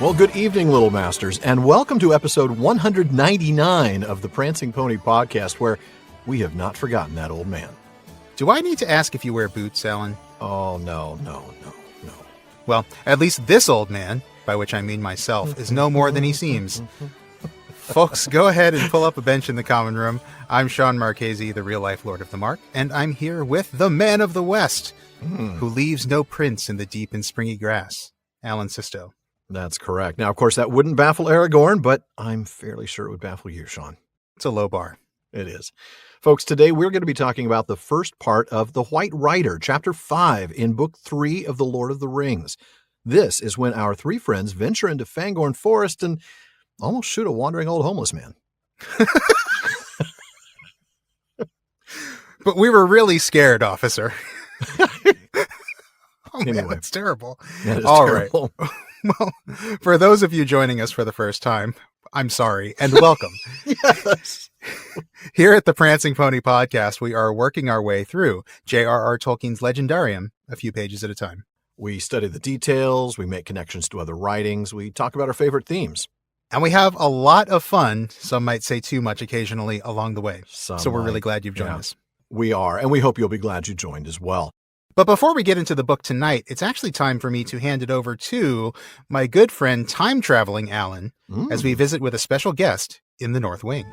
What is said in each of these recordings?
Well, good evening, Little Masters, and welcome to episode 199 of the Prancing Pony podcast, where we have not forgotten that old man. Do I need to ask if you wear boots, Alan? Oh, no. Well, at least this old man, by which I mean myself, is no more than he seems. Folks, go ahead and pull up a bench in the common room. I'm Sean Marchese, the real-life Lord of the Mark, and I'm here with the man of the West, who leaves no prints in the deep and springy grass, Alan Sisto. That's correct. Now, of course, that wouldn't baffle Aragorn, but I'm fairly sure it would baffle you, Sean. It's a low bar. It is. Folks, today we're going to be talking about the first part of The White Rider, Chapter 5 in Book 3 of The Lord of the Rings. This is when our three friends venture into Fangorn Forest and almost shoot a wandering old homeless man. But we were really scared, officer. Anyway. Man, that's terrible. That is All terrible. right. Well, for those of you joining us for the first time, I'm sorry and welcome. Yes. Here at the Prancing Pony podcast, we are working our way through J.R.R. Tolkien's Legendarium a few pages at a time. We study the details, we make connections to other writings, we talk about our favorite themes. And we have a lot of fun, some might say too much occasionally, along the way. So we're really glad you've joined us. We are, and we hope you'll be glad you joined as well. But before we get into the book tonight, it's actually time for me to hand it over to my good friend, time-traveling Alan, as we visit with a special guest in the North Wing.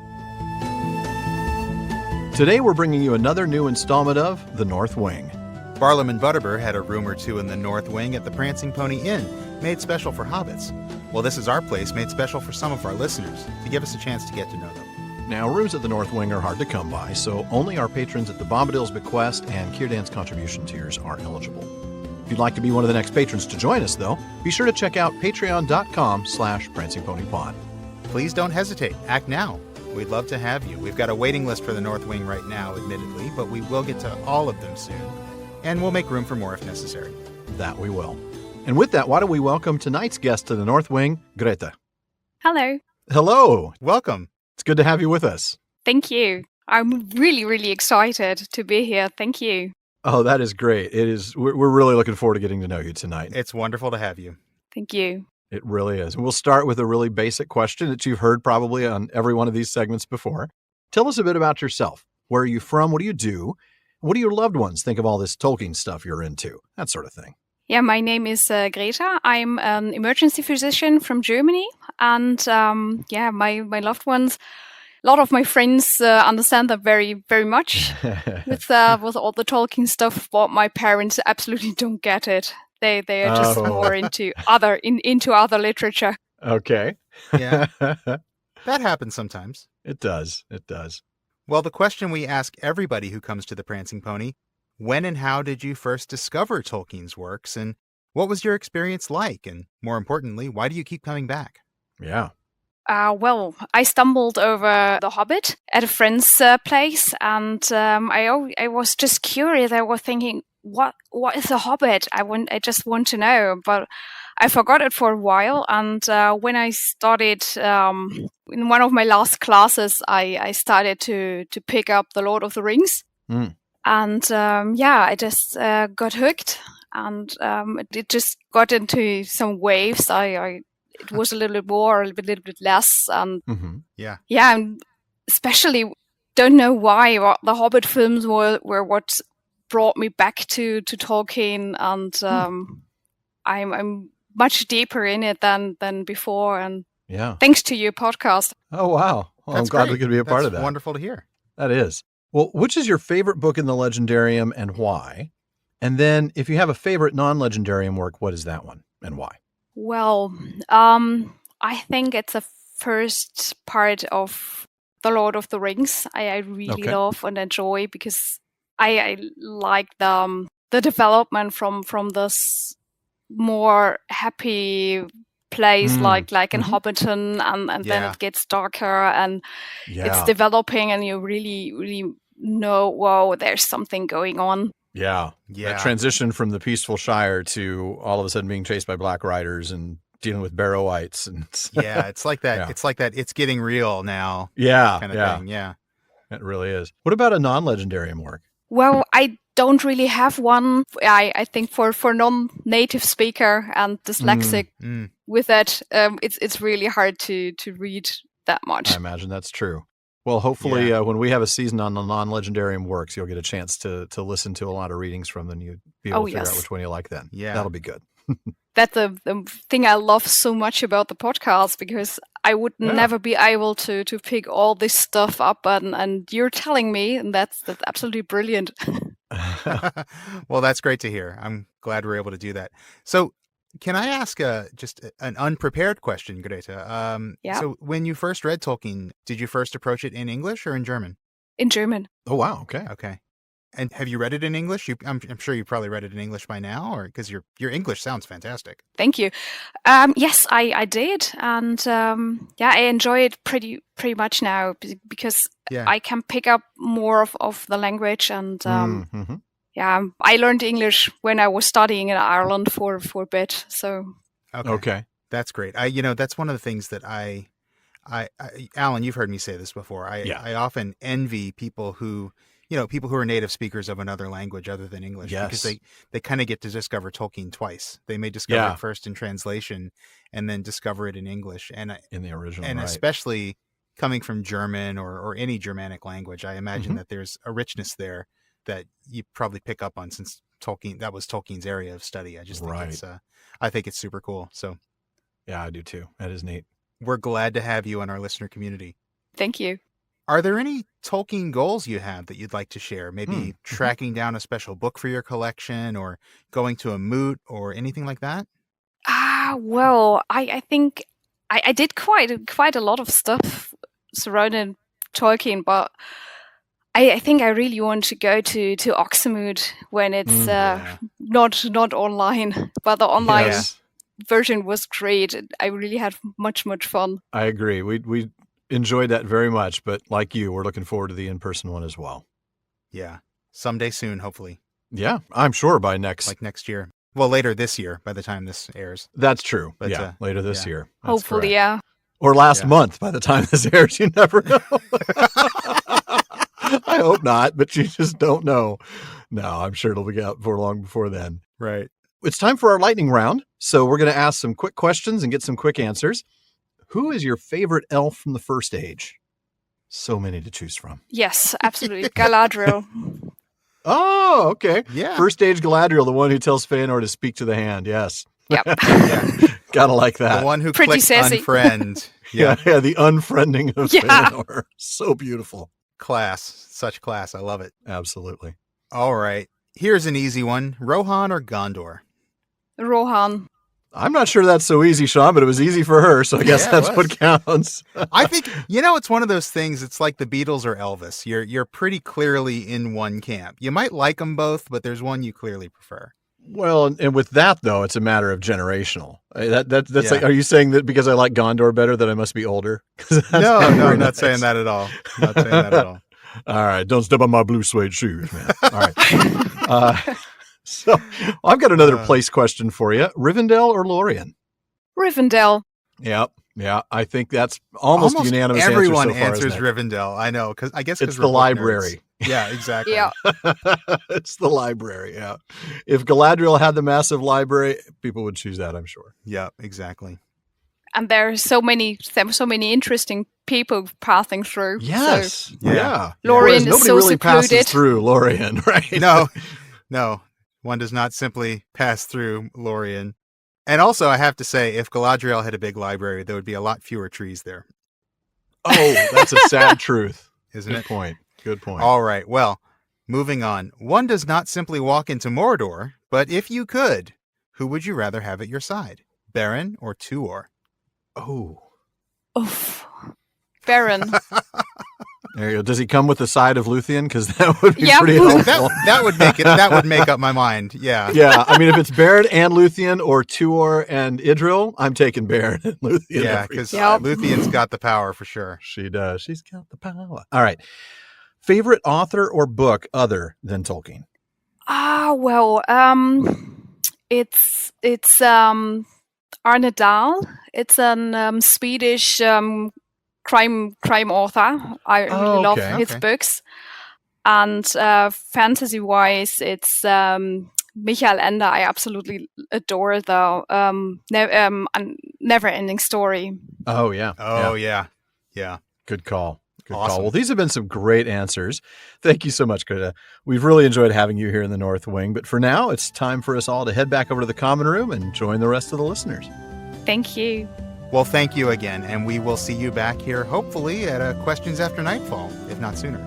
Today we're bringing you another new installment of The North Wing. Barlam and Butterbur had a room or two in the North Wing at the Prancing Pony Inn, made special for hobbits. Well, this is our place made special for some of our listeners, to give us a chance to get to know them. Now, rooms at the North Wing are hard to come by, so only our patrons at the Bombadil's Bequest and Círdan's contribution tiers are eligible. If you'd like to be one of the next patrons to join us, though, be sure to check out patreon.com/prancingponypod. Please don't hesitate. Act now. We'd love to have you. We've got a waiting list for the North Wing right now, admittedly, but we will get to all of them soon. And we'll make room for more if necessary. That we will. And with that, why don't we welcome tonight's guest to the North Wing, Greta. Hello. Hello. Welcome. It's good to have you with us. Thank you. I'm really, really excited to be here. Thank you. Oh, that is great. It is. We're really looking forward to getting to know you tonight. It's wonderful to have you. Thank you. It really is. And we'll start with a really basic question that you've heard probably on every one of these segments before. Tell us a bit about yourself. Where are you from? What do you do? What do your loved ones think of all this Tolkien stuff you're into? That sort of thing. Yeah, my name is Greta. I'm an emergency physician from Germany. And my loved ones, a lot of my friends understand that very, very much with all the Tolkien stuff, but my parents absolutely don't get it. They are just more into other literature. Okay. Yeah. That happens sometimes. It does. It does. Well, the question we ask everybody who comes to the Prancing Pony: when and how did you first discover Tolkien's works, and what was your experience like? And more importantly, why do you keep coming back? Yeah. Well, I stumbled over The Hobbit at a friend's place, and I was just curious. I was thinking, what is a Hobbit? I just want to know, but I forgot it for a while. And when I started in one of my last classes, I started to pick up The Lord of the Rings. And I just got hooked, and it just got into some waves. It was a little bit more, a little bit less, and and especially don't know why the Hobbit films were what brought me back to Tolkien, and I'm much deeper in it than before, and thanks to your podcast. Oh wow! Well, I'm glad we could be a part of that. Wonderful to hear. That is. Well, which is your favorite book in the Legendarium and why? And then if you have a favorite non-Legendarium work, what is that one and why? Well, I think it's the first part of The Lord of the Rings. I really love and enjoy, because I like the development from this more happy place like in Hobbiton, and then it gets darker and it's developing, and you really, really know, whoa, there's something going on. Yeah. That transition from the peaceful Shire to all of a sudden being chased by Black Riders and dealing with Barrow-wights. And it's like that. Yeah. It's like that. It's getting real now. Yeah. Kind of thing. Yeah. It really is. What about a non-Legendarium work? Well, I don't really have one. I think for non-native speaker and dyslexic, with that, it's really hard to read that much. I imagine that's true. Well, hopefully when we have a season on the non-legendarium works, you'll get a chance to listen to a lot of readings from them. You'll be able to figure out which one you like then. Yeah. That'll be good. That's the thing I love so much about the podcast, because I would never be able to pick all this stuff up, and you're telling me, and that's absolutely brilliant. Well, that's great to hear. I'm glad we're able to do that. So can I ask just an unprepared question, Greta? So when you first read Tolkien, did you first approach it in English or in German? In German. Oh, wow. Okay. Okay. And have you read it in English? I'm sure you probably read it in English by now, or because your English sounds fantastic. Thank you. Yes, I did, and I enjoy it pretty much now, because I can pick up more of the language, and I learned English when I was studying in Ireland for a bit. So okay, that's great. That's one of the things that I Alan, you've heard me say this before. I often envy people who are native speakers of another language other than English, because they kind of get to discover Tolkien twice. They may discover it first in translation and then discover it in English and in the original, and especially coming from German or any Germanic language. I imagine that there's a richness there that you probably pick up on, since that was Tolkien's area of study. I just think I think it's super cool. So yeah, I do too. That is neat. We're glad to have you in our listener community. Thank you. Are there any Tolkien goals you have that you'd like to share? Maybe tracking down a special book for your collection, or going to a moot, or anything like that? Well, I think I did quite a lot of stuff surrounding Tolkien, but I think I really want to go to Oxenmoot when it's not online, but the online version was great. I really had much fun. I agree. We enjoyed that very much, but like you, we're looking forward to the in-person one as well. Yeah. Someday soon, hopefully. Yeah, I'm sure by next year. Well, later this year, by the time this airs. That's true. But, later this year. That's hopefully, correct. Or last month by the time this airs. You never know. I hope not, but you just don't know. No, I'm sure it'll be out for long before then. Right. It's time for our lightning round. So we're going to ask some quick questions and get some quick answers. Who is your favorite elf from the First Age? So many to choose from. Yes, absolutely. Galadriel. Oh, okay. Yeah. First Age Galadriel, the one who tells Fëanor to speak to the hand. Yes. Yep. Gotta like that. The one who Pretty clicked sassy. unfriend. Yeah, the unfriending of Fëanor. So beautiful. Class. Such class. I love it. Absolutely. All right. Here's an easy one. Rohan or Gondor? Rohan. I'm not sure that's so easy, Sean, but it was easy for her, so I guess that's what counts. I think, it's one of those things. It's like the Beatles or Elvis. You're pretty clearly in one camp. You might like them both, but there's one you clearly prefer. Well, and with that, though, it's a matter of generational. That's like, are you saying that because I like Gondor better that I must be older? No, I'm not saying that at all. Not saying that at all. All right, don't step on my blue suede shoes, man. All right. So I've got another place question for you. Rivendell or Lorien? Rivendell. Yeah. I think that's almost unanimous. Everyone answer so far, answers Rivendell. I know, because I guess it's the library. Nerds. Yeah, exactly. Yeah. It's the library. Yeah. If Galadriel had the massive library, people would choose that, I'm sure. Yeah, exactly. And there are so many interesting people passing through. Yes. So. Yeah. Lorien is so really secluded. Passes through Lorien, right? No. One does not simply pass through Lorien. And also, I have to say, if Galadriel had a big library, there would be a lot fewer trees there. Oh, that's a sad truth. Isn't it? Good point. All right. Well, moving on. One does not simply walk into Mordor, but if you could, who would you rather have at your side? Beren or Tuor? Oh. Oof. Beren. There you go. Does he come with the side of Luthien? Because that would be pretty helpful. That would make it. That would make up my mind. Yeah. Yeah. I mean, if it's Beren and Luthien or Tuor and Idril, I'm taking Beren and Luthien. Yeah, because Luthien's got the power for sure. She does. She's got the power. All right. Favorite author or book other than Tolkien? Well, it's Arne Dahl. It's a Swedish crime author. I really love his books. And fantasy-wise, it's Michael Ende. I absolutely adore the never-ending story. Oh, yeah. Oh, yeah. Yeah. Good call. Good Awesome. call. Well, these have been some great answers. Thank you so much, Greta. We've really enjoyed having you here in the North Wing. But for now, it's time for us all to head back over to the common room and join the rest of the listeners. Thank you. Well, thank you again, and we will see you back here, hopefully, at Questions After Nightfall, if not sooner.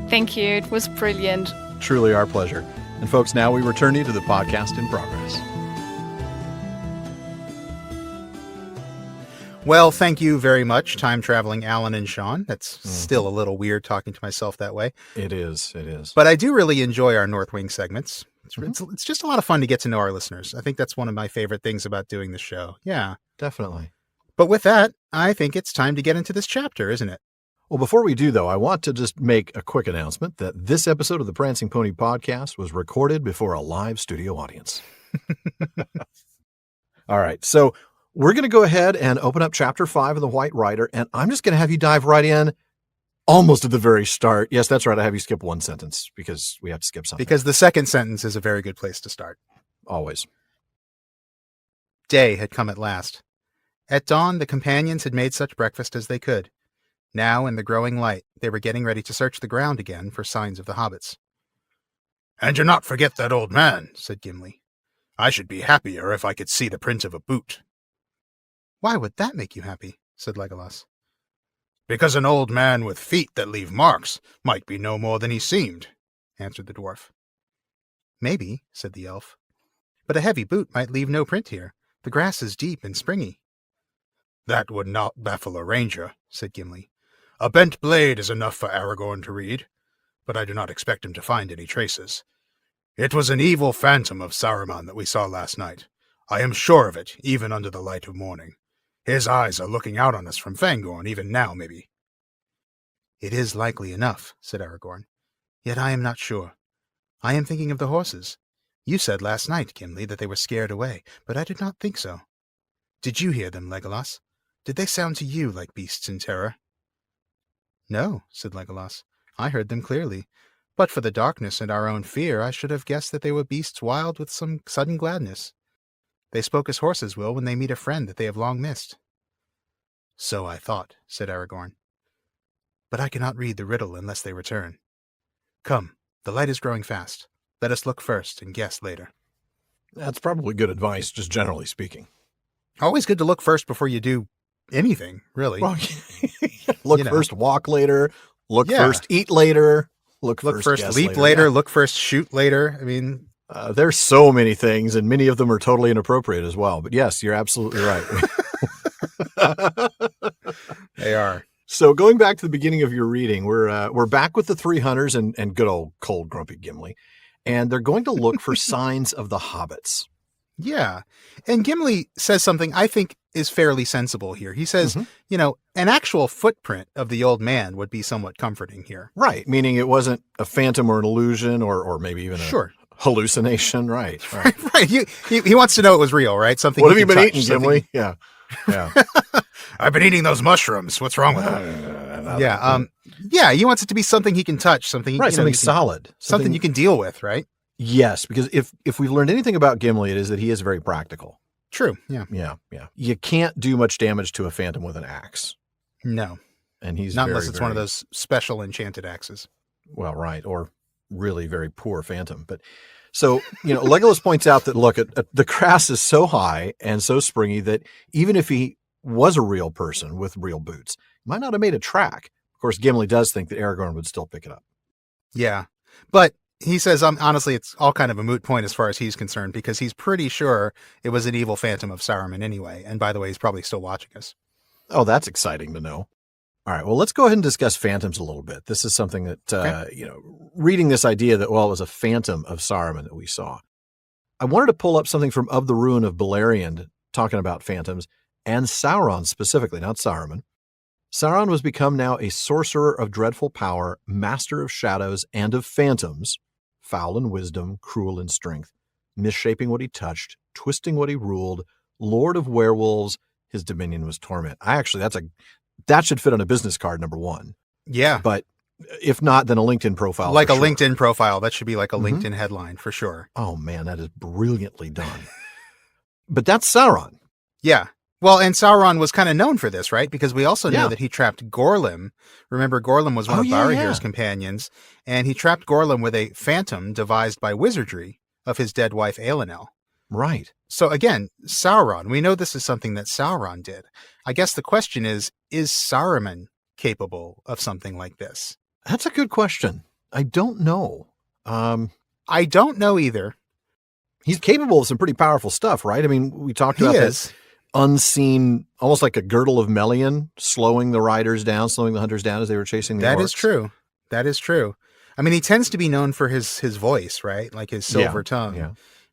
Thank you. It was brilliant. Truly our pleasure. And folks, now we return you to the podcast in progress. Well, thank you very much, time-traveling Alan and Sean. That's still a little weird talking to myself that way. It is. But I do really enjoy our North Wing segments. It's just a lot of fun to get to know our listeners. I think that's one of my favorite things about doing the show. Yeah. Definitely. But with that, I think it's time to get into this chapter, isn't it? Well, before we do, though, I want to just make a quick announcement that this episode of the Prancing Pony podcast was recorded before a live studio audience. All right. So we're going to go ahead and open up chapter 5 of The White Rider, and I'm just going to have you dive right in almost at the very start. Yes, that's right. I have you skip one sentence because we have to skip something. Because the second sentence is a very good place to start. Always. Day had come at last. At dawn, the companions had made such breakfast as they could. Now, in the growing light, they were getting ready to search the ground again for signs of the hobbits. "And do not forget that old man," said Gimli. "I should be happier if I could see the print of a boot." "Why would that make you happy?" said Legolas. "Because an old man with feet that leave marks might be no more than he seemed," answered the dwarf. "Maybe," said the elf. "But a heavy boot might leave no print here. The grass is deep and springy." "That would not baffle a ranger," said Gimli. "A bent blade is enough for Aragorn to read, but I do not expect him to find any traces. It was an evil phantom of Saruman that we saw last night. I am sure of it, even under the light of morning. His eyes are looking out on us from Fangorn, even now, maybe." "It is likely enough," said Aragorn. "Yet I am not sure. I am thinking of the horses. You said last night, Gimli, that they were scared away, but I did not think so. Did you hear them, Legolas? Did they sound to you like beasts in terror?" "No," said Legolas. "I heard them clearly. But for the darkness and our own fear, I should have guessed that they were beasts wild with some sudden gladness. They spoke as horses will when they meet a friend that they have long missed." "So I thought," said Aragorn. "But I cannot read the riddle unless they return. Come, the light is growing fast. Let us look first and guess later." That's probably good advice, just generally speaking. Always good to look first before you do anything, really. Well, look first, walk later. Look first, eat later. Look first, leap later. Look first, shoot later. I mean, there's so many things, and many of them are totally inappropriate as well. But yes, you're absolutely right. They are. So going back to the beginning of your reading, we're back with the three hunters and good old cold grumpy Gimli, and they're going to look for signs of the hobbits. Yeah. And Gimli says something I think is fairly sensible here. He says, an actual footprint of the old man would be somewhat comforting here. Right. Meaning it wasn't a phantom or an illusion or maybe even a hallucination. Right. Right. He wants to know it was real, right? Something. What have you been eating, Gimli? Yeah. I've been eating those mushrooms. What's wrong with them? Yeah. He wants it to be something he can touch, something solid, something you can deal with, right? Yes, because if we've learned anything about Gimli, it is that he is very practical. True. Yeah. You can't do much damage to a phantom with an axe. No. And he's not unless it's one of those special enchanted axes. Well, right. Or really very poor phantom. But so, Legolas points out that, look, the grass is so high and so springy that even if he was a real person with real boots, he might not have made a track. Of course, Gimli does think that Aragorn would still pick it up. Yeah. But he says, honestly, it's all kind of a moot point as far as he's concerned, because he's pretty sure it was an evil phantom of Saruman anyway. And by the way, he's probably still watching us. Oh, that's exciting to know. All right. Well, let's go ahead and discuss phantoms a little bit. This is something that, reading this idea that, it was a phantom of Saruman that we saw. I wanted to pull up something from Of the Ruin of Beleriand, talking about phantoms, and Sauron specifically, not Saruman. Sauron was become now a sorcerer of dreadful power, master of shadows and of phantoms, foul in wisdom, cruel in strength, misshaping what he touched, twisting what he ruled, lord of werewolves, his dominion was torment. That should fit on a business card, number one. Yeah. But If not, then a LinkedIn profile. Like for a sure. LinkedIn profile. That should be like a Mhm. LinkedIn headline for sure. Oh, man, that is brilliantly done. But that's Sauron. Yeah. Well, and Sauron was kind of known for this, right? Because we also know Yeah. that he trapped Gorlim. Remember, Gorlim was one Oh, of yeah, Barahir's yeah. companions, and he trapped Gorlim with a phantom devised by wizardry of his dead wife Elenel. Right. So again, Sauron, we know this is something that Sauron did. I guess the question is Saruman capable of something like this? That's a good question. I don't know. I don't know either. He's capable of some pretty powerful stuff, right? I mean, we talked He about is. that unseen, almost like a girdle of Melian, slowing the riders down, slowing the hunters down as they were chasing the orcs. That is true. That is true. I mean, he tends to be known for his voice, right? Like his silver tongue. Yeah.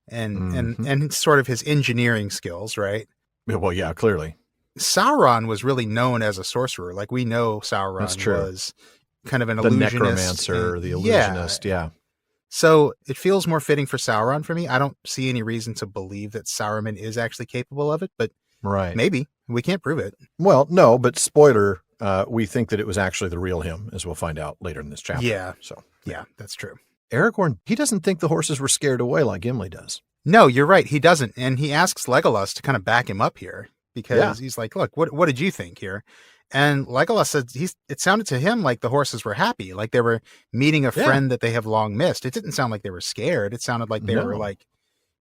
And sort of his engineering skills, right? Well, yeah, clearly. Sauron was really known as a sorcerer. Like we know Sauron was kind of an the illusionist. necromancer, the illusionist, yeah. So it feels more fitting for Sauron for me. I don't see any reason to believe that Saruman is actually capable of it, but maybe. We can't prove it. Well, no, but spoiler, we think that it was actually the real him, as we'll find out later in this chapter. Yeah. So yeah, that's true. Aragorn, he doesn't think the horses were scared away like Gimli does. No, you're right. He doesn't. And he asks Legolas to kind of back him up here because he's like, look, what did you think here? And Legolas said it sounded to him like the horses were happy, like they were meeting a friend that they have long missed. It didn't sound like they were scared. It sounded like they were like,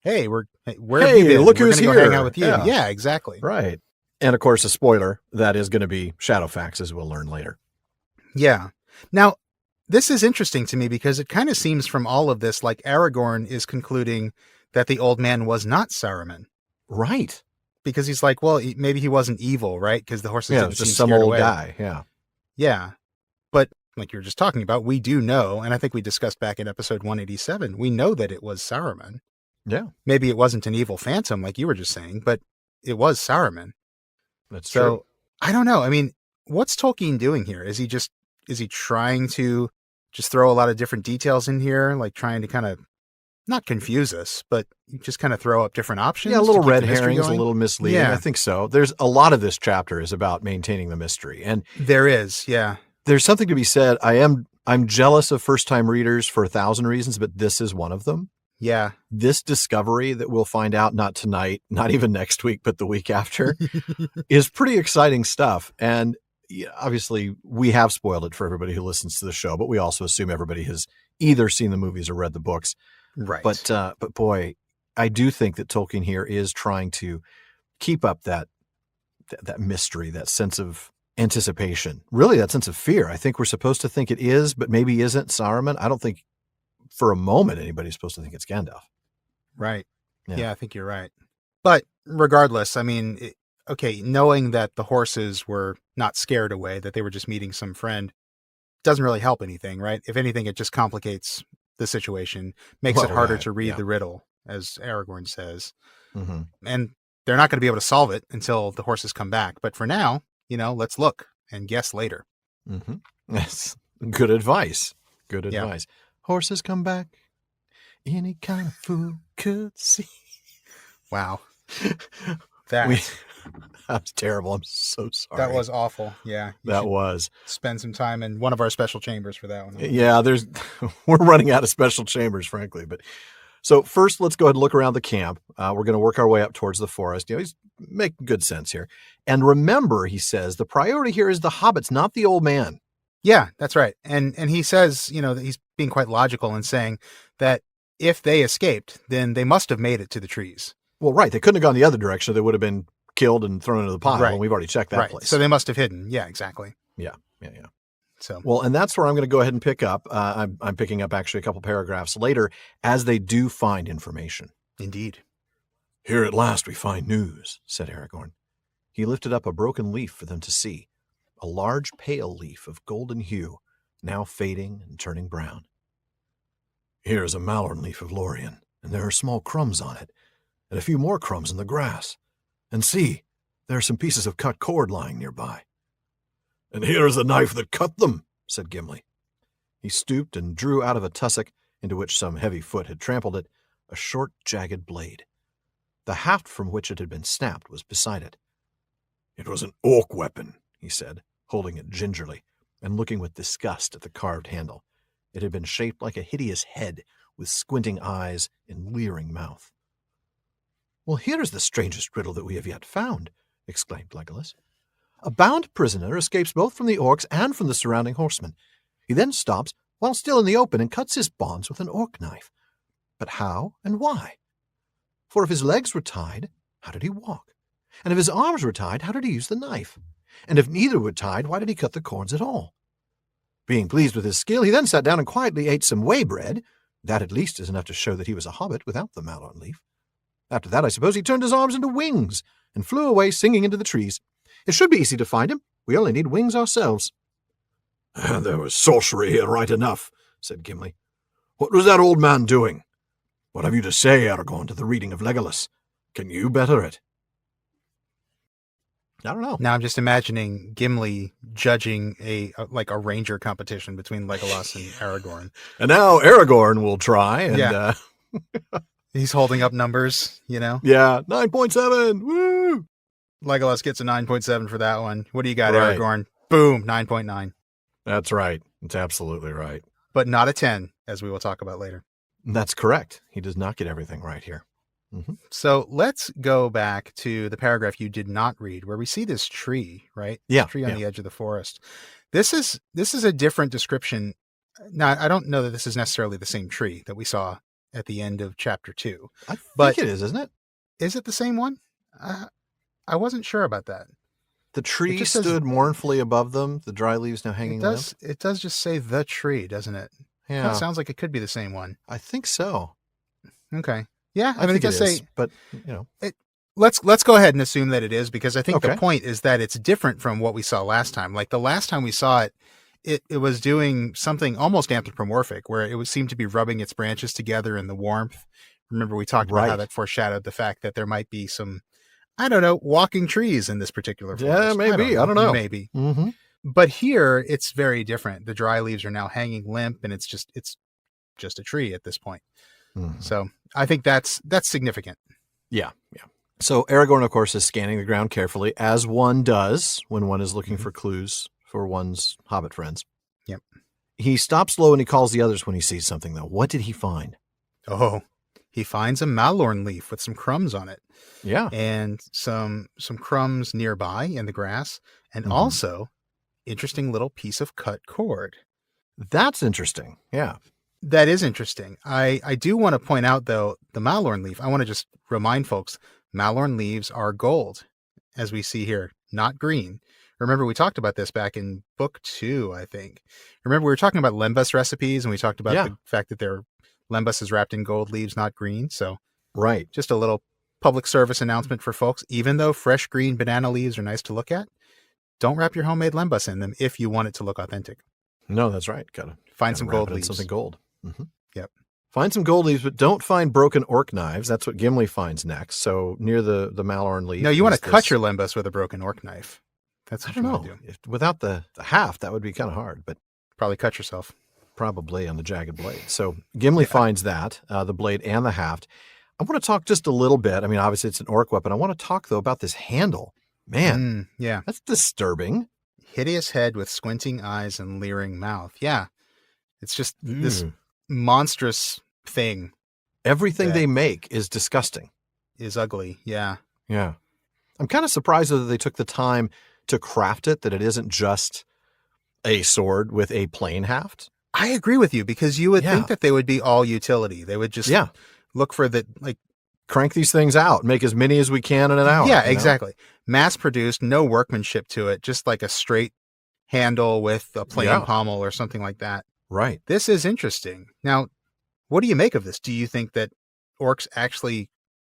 hey, where have you been? Look we're who's gonna here. Go hang out with you. Yeah, exactly. Right. And of course, a spoiler, that is going to be Shadowfax, as we'll learn later. Yeah. Now, this is interesting to me because it kind of seems from all of this like Aragorn is concluding that the old man was not Saruman. Right. Because he's like, well, maybe he wasn't evil, right? Because the horses didn't seem just some scared old away. guy. Yeah. Yeah. But like you were just talking about, we do know, and I think we discussed back in episode 187, we know that it was Saruman. Yeah. Maybe it wasn't an evil phantom like you were just saying, but it was Saruman. That's so, true. I don't know. I mean, what's Tolkien doing here? Is he trying to just throw a lot of different details in here, like trying to kind of not confuse us, but just kind of throw up different options? Yeah, a little red herrings, a little misleading. Yeah. I think so. There's a lot of this chapter is about maintaining the mystery. And there is, yeah. There's something to be said. I'm jealous of first-time readers for 1,000 reasons, but this is one of them. Yeah. This discovery that we'll find out not tonight, not even next week, but the week after, is pretty exciting stuff. And obviously, we have spoiled it for everybody who listens to the show, but we also assume everybody has either seen the movies or read the books. Right. But boy, I do think that Tolkien here is trying to keep up that mystery, that sense of anticipation, really that sense of fear. I think we're supposed to think it is, but maybe isn't Saruman. I don't think for a moment anybody's supposed to think it's Gandalf. Right. Yeah, I think you're right. But regardless, I mean, knowing that the horses were not scared away, that they were just meeting some friend, doesn't really help anything, right? If anything, it just complicates the situation, makes it harder to read the riddle, as Aragorn says. Mm-hmm. And they're not going to be able to solve it until the horses come back. But for now, let's look and guess later. Mm-hmm. That's good advice. Good advice. Yeah. Horses come back. Any kind of fool could see. Wow. That was terrible. I'm so sorry. That was awful. Yeah. That was. Spend some time in one of our special chambers for that one. Yeah, we're running out of special chambers, frankly. But so first, let's go ahead and look around the camp. We're going to work our way up towards the forest. He's making good sense here. And remember, he says, the priority here is the hobbits, not the old man. Yeah, that's right. And he says, that he's being quite logical in saying that if they escaped, then they must have made it to the trees. Well, right. They couldn't have gone the other direction. They would have been killed and thrown into the pile. Right. And we've already checked that place. So they must have hidden. Yeah, exactly. Yeah. So, well, and that's where I'm going to go ahead and pick up. I'm picking up actually a couple paragraphs later as they do find information. Indeed. Here at last we find news, said Aragorn. He lifted up a broken leaf for them to see, a large pale leaf of golden hue, now fading and turning brown. Here is a malorn leaf of Lorien, and there are small crumbs on it, and a few more crumbs in the grass. And see, there are some pieces of cut cord lying nearby. And here is the knife that cut them, said Gimli. He stooped and drew out of a tussock, into which some heavy foot had trampled it, a short, jagged blade. The haft from which it had been snapped was beside it. It was an orc weapon, he said, holding it gingerly. and looking with disgust at the carved handle. It had been shaped like a hideous head with squinting eyes and leering mouth. "Well, here is the strangest riddle that we have yet found," exclaimed Legolas. "A bound prisoner escapes both from the orcs and from the surrounding horsemen. He then stops while still in the open and cuts his bonds with an orc knife. But how and why? For if his legs were tied, how did he walk? And if his arms were tied, how did he use the knife? And if neither were tied, why did he cut the cords at all? Being pleased with his skill, he then sat down and quietly ate some whey bread. That at least is enough to show that he was a hobbit without the malorn leaf. After that, I suppose he turned his arms into wings and flew away singing into the trees. It should be easy to find him. We only need wings ourselves." "There was sorcery here right enough," said Gimli. "What was that old man doing? What have you to say, Aragorn, to the reading of Legolas? Can you better it?" I don't know. Now I'm just imagining Gimli judging a ranger competition between Legolas and Aragorn. And now Aragorn will try. And, he's holding up numbers, you know? Yeah, 9.7. Woo! Legolas gets a 9.7 for that one. What do you got, Right. Aragorn? Boom, 9.9. That's right. That's absolutely right. But not a 10, as we will talk about later. That's correct. He does not get everything right here. Mm-hmm. So let's go back to the paragraph you did not read, where we see this tree, right? Yeah. This tree on the edge of the forest. This is a different description. Now, I don't know that this is necessarily the same tree that we saw at the end of chapter 2. I think it is, isn't it? Is it the same one? I wasn't sure about that. The tree stood mournfully above them, the dry leaves now hanging limp. It does just say the tree, doesn't it? Yeah. That sounds like it could be the same one. I think so. Okay. Yeah, I mean, it does say, but let's go ahead and assume that it is, because I think Okay. the point is that it's different from what we saw last time. Like the last time we saw it was doing something almost anthropomorphic, where it would seem to be rubbing its branches together in the warmth. Remember, we talked about how that foreshadowed the fact that there might be some, I don't know, walking trees in this particular forest. Yeah, maybe. I don't know. Maybe. Mm-hmm. But here it's very different. The dry leaves are now hanging limp, and it's just a tree at this point. Mm-hmm. So I think that's significant. Yeah. So Aragorn, of course, is scanning the ground carefully, as one does when one is looking for clues for one's hobbit friends. Yep. He stops low and he calls the others when he sees something, though. What did he find? Oh, he finds a malorn leaf with some crumbs on it. Yeah. And some crumbs nearby in the grass, and also interesting little piece of cut cord. That's interesting. Yeah. That is interesting. I do want to point out, though, the malorn leaf. I want to just remind folks, malorn leaves are gold, as we see here, not green. Remember, we talked about this back in book 2, I think. Remember, we were talking about lembas recipes, and we talked about the fact that their lembas is wrapped in gold leaves, not green. So, right. Just a little public service announcement for folks. Even though fresh green banana leaves are nice to look at, don't wrap your homemade lembas in them if you want it to look authentic. No, that's right. Gotta find some gold leaves. Something gold. Mm-hmm. Yep. Find some gold leaves, but don't find broken orc knives. That's what Gimli finds next. So near the malorn leaf. No, you want to cut your lembas with a broken orc knife. That's what you want to do. Without the haft, that would be kind of hard, but probably cut yourself. Probably on the jagged blade. So Gimli finds that, the blade and the haft. I want to talk just a little bit. I mean, obviously it's an orc weapon. I want to talk, though, about this handle. Man, that's disturbing. Hideous head with squinting eyes and leering mouth. Yeah. It's just this monstrous thing. Everything they make is disgusting. Is ugly. Yeah. Yeah. I'm kind of surprised that they took the time to craft it, that it isn't just a sword with a plain haft. I agree with you, because you would think that they would be all utility. They would just look for the, crank these things out, make as many as we can in an hour. Yeah, exactly. Mass produced, no workmanship to it, just like a straight handle with a plain pommel or something like that. Right. This is interesting. Now, what do you make of this? Do you think that orcs actually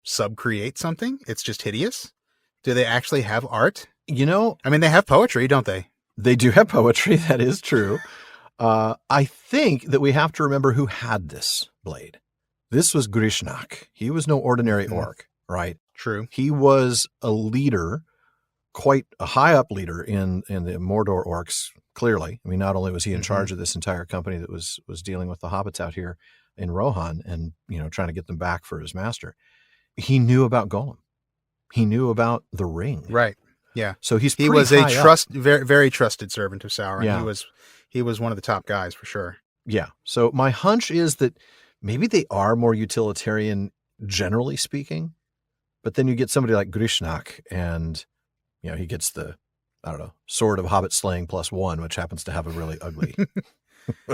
subcreate something? It's just hideous? Do they actually have art? You know, I mean, they have poetry, don't they? They do have poetry. That is true. I think that we have to remember who had this blade. This was Grishnak. He was no ordinary orc, right? True. He was a leader, quite a high up leader in the Mordor orcs, clearly. I mean, not only was he in charge of this entire company that was dealing with the hobbits out here in Rohan and, trying to get them back for his master. He knew about Gollum. He knew about the ring. Right. Yeah. So he was pretty high up. very, very trusted servant of Sauron. Yeah. He was one of the top guys for sure. Yeah. So my hunch is that maybe they are more utilitarian, generally speaking. But then you get somebody like Grishnak, and he gets the, I don't know, sword of hobbit slaying +1, which happens to have a really ugly,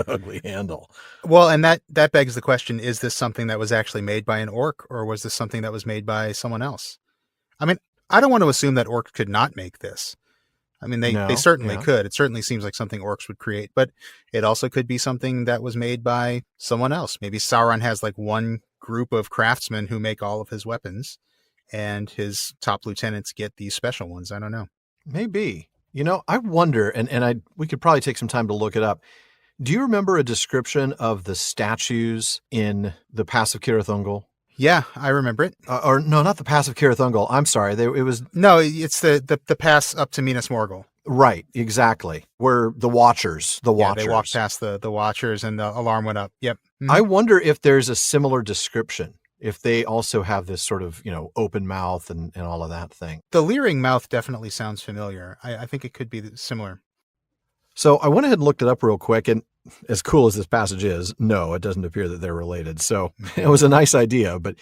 ugly handle. Well, and that begs the question: is this something that was actually made by an orc, or was this something that was made by someone else? I mean, I don't want to assume that orcs could not make this. I mean, they certainly could. It certainly seems like something orcs would create, but it also could be something that was made by someone else. Maybe Sauron has like one group of craftsmen who make all of his weapons, and his top lieutenants get these special ones. I don't know. Maybe. I wonder, and we could probably take some time to look it up. Do you remember a description of the statues in the Pass of Cirith Ungol? Yeah, I remember it. Or no, not the Pass of Cirith Ungol. I'm sorry. It's the pass up to Minas Morgul. Right, exactly. Where the Watchers. They walked past the Watchers and the alarm went up. Yep. Mm-hmm. I wonder if there's a similar description, if they also have this sort of, open mouth and all of that thing. The leering mouth definitely sounds familiar. I think it could be similar. So I went ahead and looked it up real quick, and as cool as this passage is, no, it doesn't appear that they're related. So it was a nice idea, but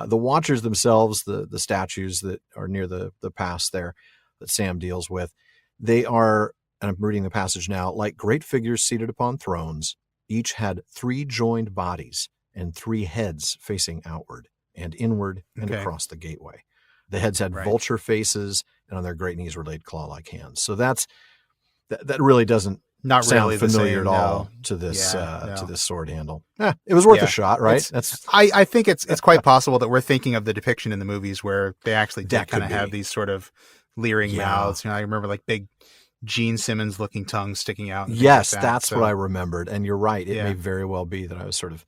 the Watchers themselves, the statues that are near the pass there that Sam deals with, they are, and I'm reading the passage now, like great figures seated upon thrones. Each had 3 joined bodies and 3 heads facing outward and inward and across the gateway. The heads had vulture faces, and on their great knees were laid claw-like hands. So that really doesn't not sound really familiar same, at all no. to this No. to this sword handle. It was worth a shot, right? I think it's quite possible that we're thinking of the depiction in the movies where they actually did kind of have these sort of leering mouths. I remember like big Gene Simmons looking tongues sticking out. Yes, that's what I remembered. And you're right. It may very well be that I was sort of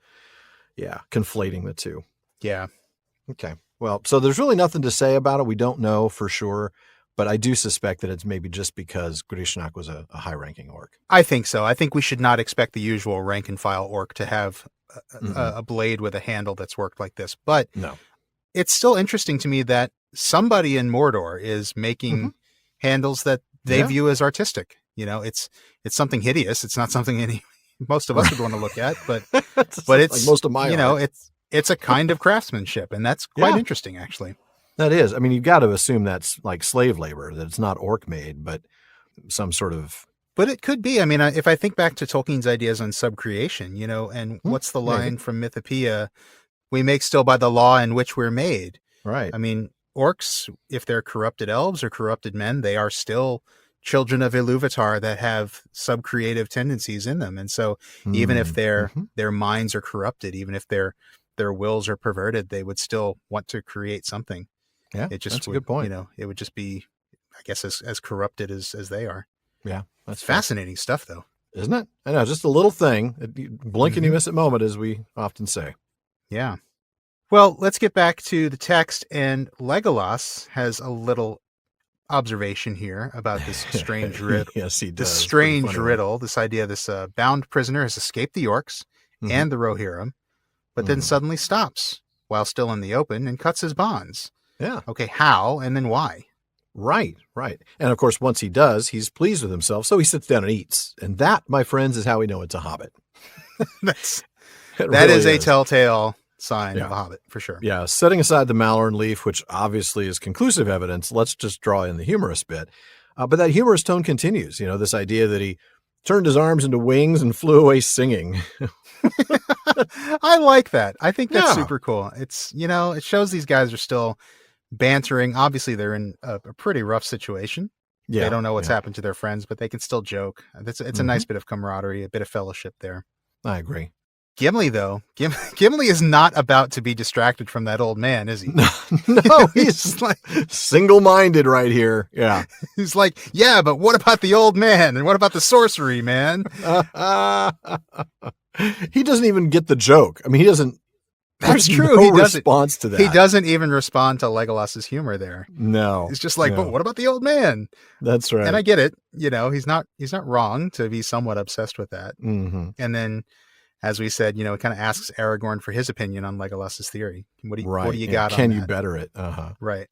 conflating the two. Yeah. Okay. Well, so there's really nothing to say about it. We don't know for sure. But I do suspect that it's maybe just because Grishnak was a high-ranking orc. I think so. I think we should not expect the usual rank-and-file orc to have a blade with a handle that's worked like this. But no, it's still interesting to me that somebody in Mordor is making handles that they view as artistic. It's something hideous. It's not something most of us would want to look at. But it's like most of my art. it's a kind of craftsmanship, and that's quite interesting, actually. That is. I mean, you've got to assume that's like slave labor, that it's not orc made, but some sort of. But it could be. I mean, if I think back to Tolkien's ideas on subcreation, and what's the line from Mythopoeia? We make still by the law in which we're made. Right. I mean, orcs, if they're corrupted elves or corrupted men, they are still children of Iluvatar that have subcreative tendencies in them. And so even if their minds are corrupted, even if their wills are perverted, they would still want to create something. Yeah, it just that's a good point. It would just be, I guess, as corrupted as they are. Yeah, that's fascinating stuff, though, isn't it? I know, just a little thing. Blink and you miss it moment, as we often say. Yeah. Well, let's get back to the text, and Legolas has a little observation here about this strange riddle. Yes, he does. This strange riddle, this idea, this bound prisoner has escaped the orcs and the Rohirrim, but then suddenly stops while still in the open and cuts his bonds. Yeah. Okay, how and then why? Right. And of course, once he does, he's pleased with himself, so he sits down and eats. And that, my friends, is how we know it's a hobbit. That is a telltale sign of a hobbit, for sure. Yeah, setting aside the Malorn leaf, which obviously is conclusive evidence, let's just draw in the humorous bit. But that humorous tone continues, this idea that he turned his arms into wings and flew away singing. I like that. I think that's super cool. It's, it shows these guys are still bantering. Obviously, they're in a pretty rough situation. Yeah, they don't know what's happened to their friends, but they can still joke. It's a nice bit of camaraderie, a bit of fellowship there. I agree. Gimli, though, Gimli is not about to be distracted from that old man, is he? No, he's like single-minded right here. Yeah. He's like, yeah, but what about the old man? And what about the sorcery, man? He doesn't even get the joke. I mean, he doesn't. That's true. No response to that. He doesn't even respond to Legolas's humor there. No. He's just like, but what about the old man? That's right. And I get it. He's not wrong to be somewhat obsessed with that. Mm-hmm. And then, as we said, it kind of asks Aragorn for his opinion on Legolas's theory. What do you got on that? Can you better it? Uh-huh. Right.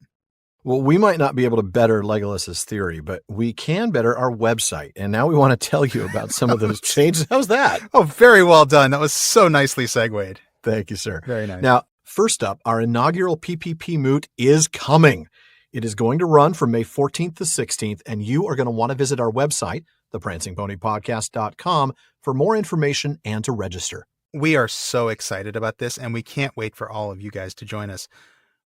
Well, we might not be able to better Legolas's theory, but we can better our website. And now we want to tell you about some of those changes. How's that? Oh, very well done. That was so nicely segued. Thank you, sir. Very nice. Now, first up, our inaugural PPP Moot is coming. It is going to run from May 14th to 16th, and you are going to want to visit our website, theprancingponypodcast.com, for more information and to register. We are so excited about this, and we can't wait for all of you guys to join us.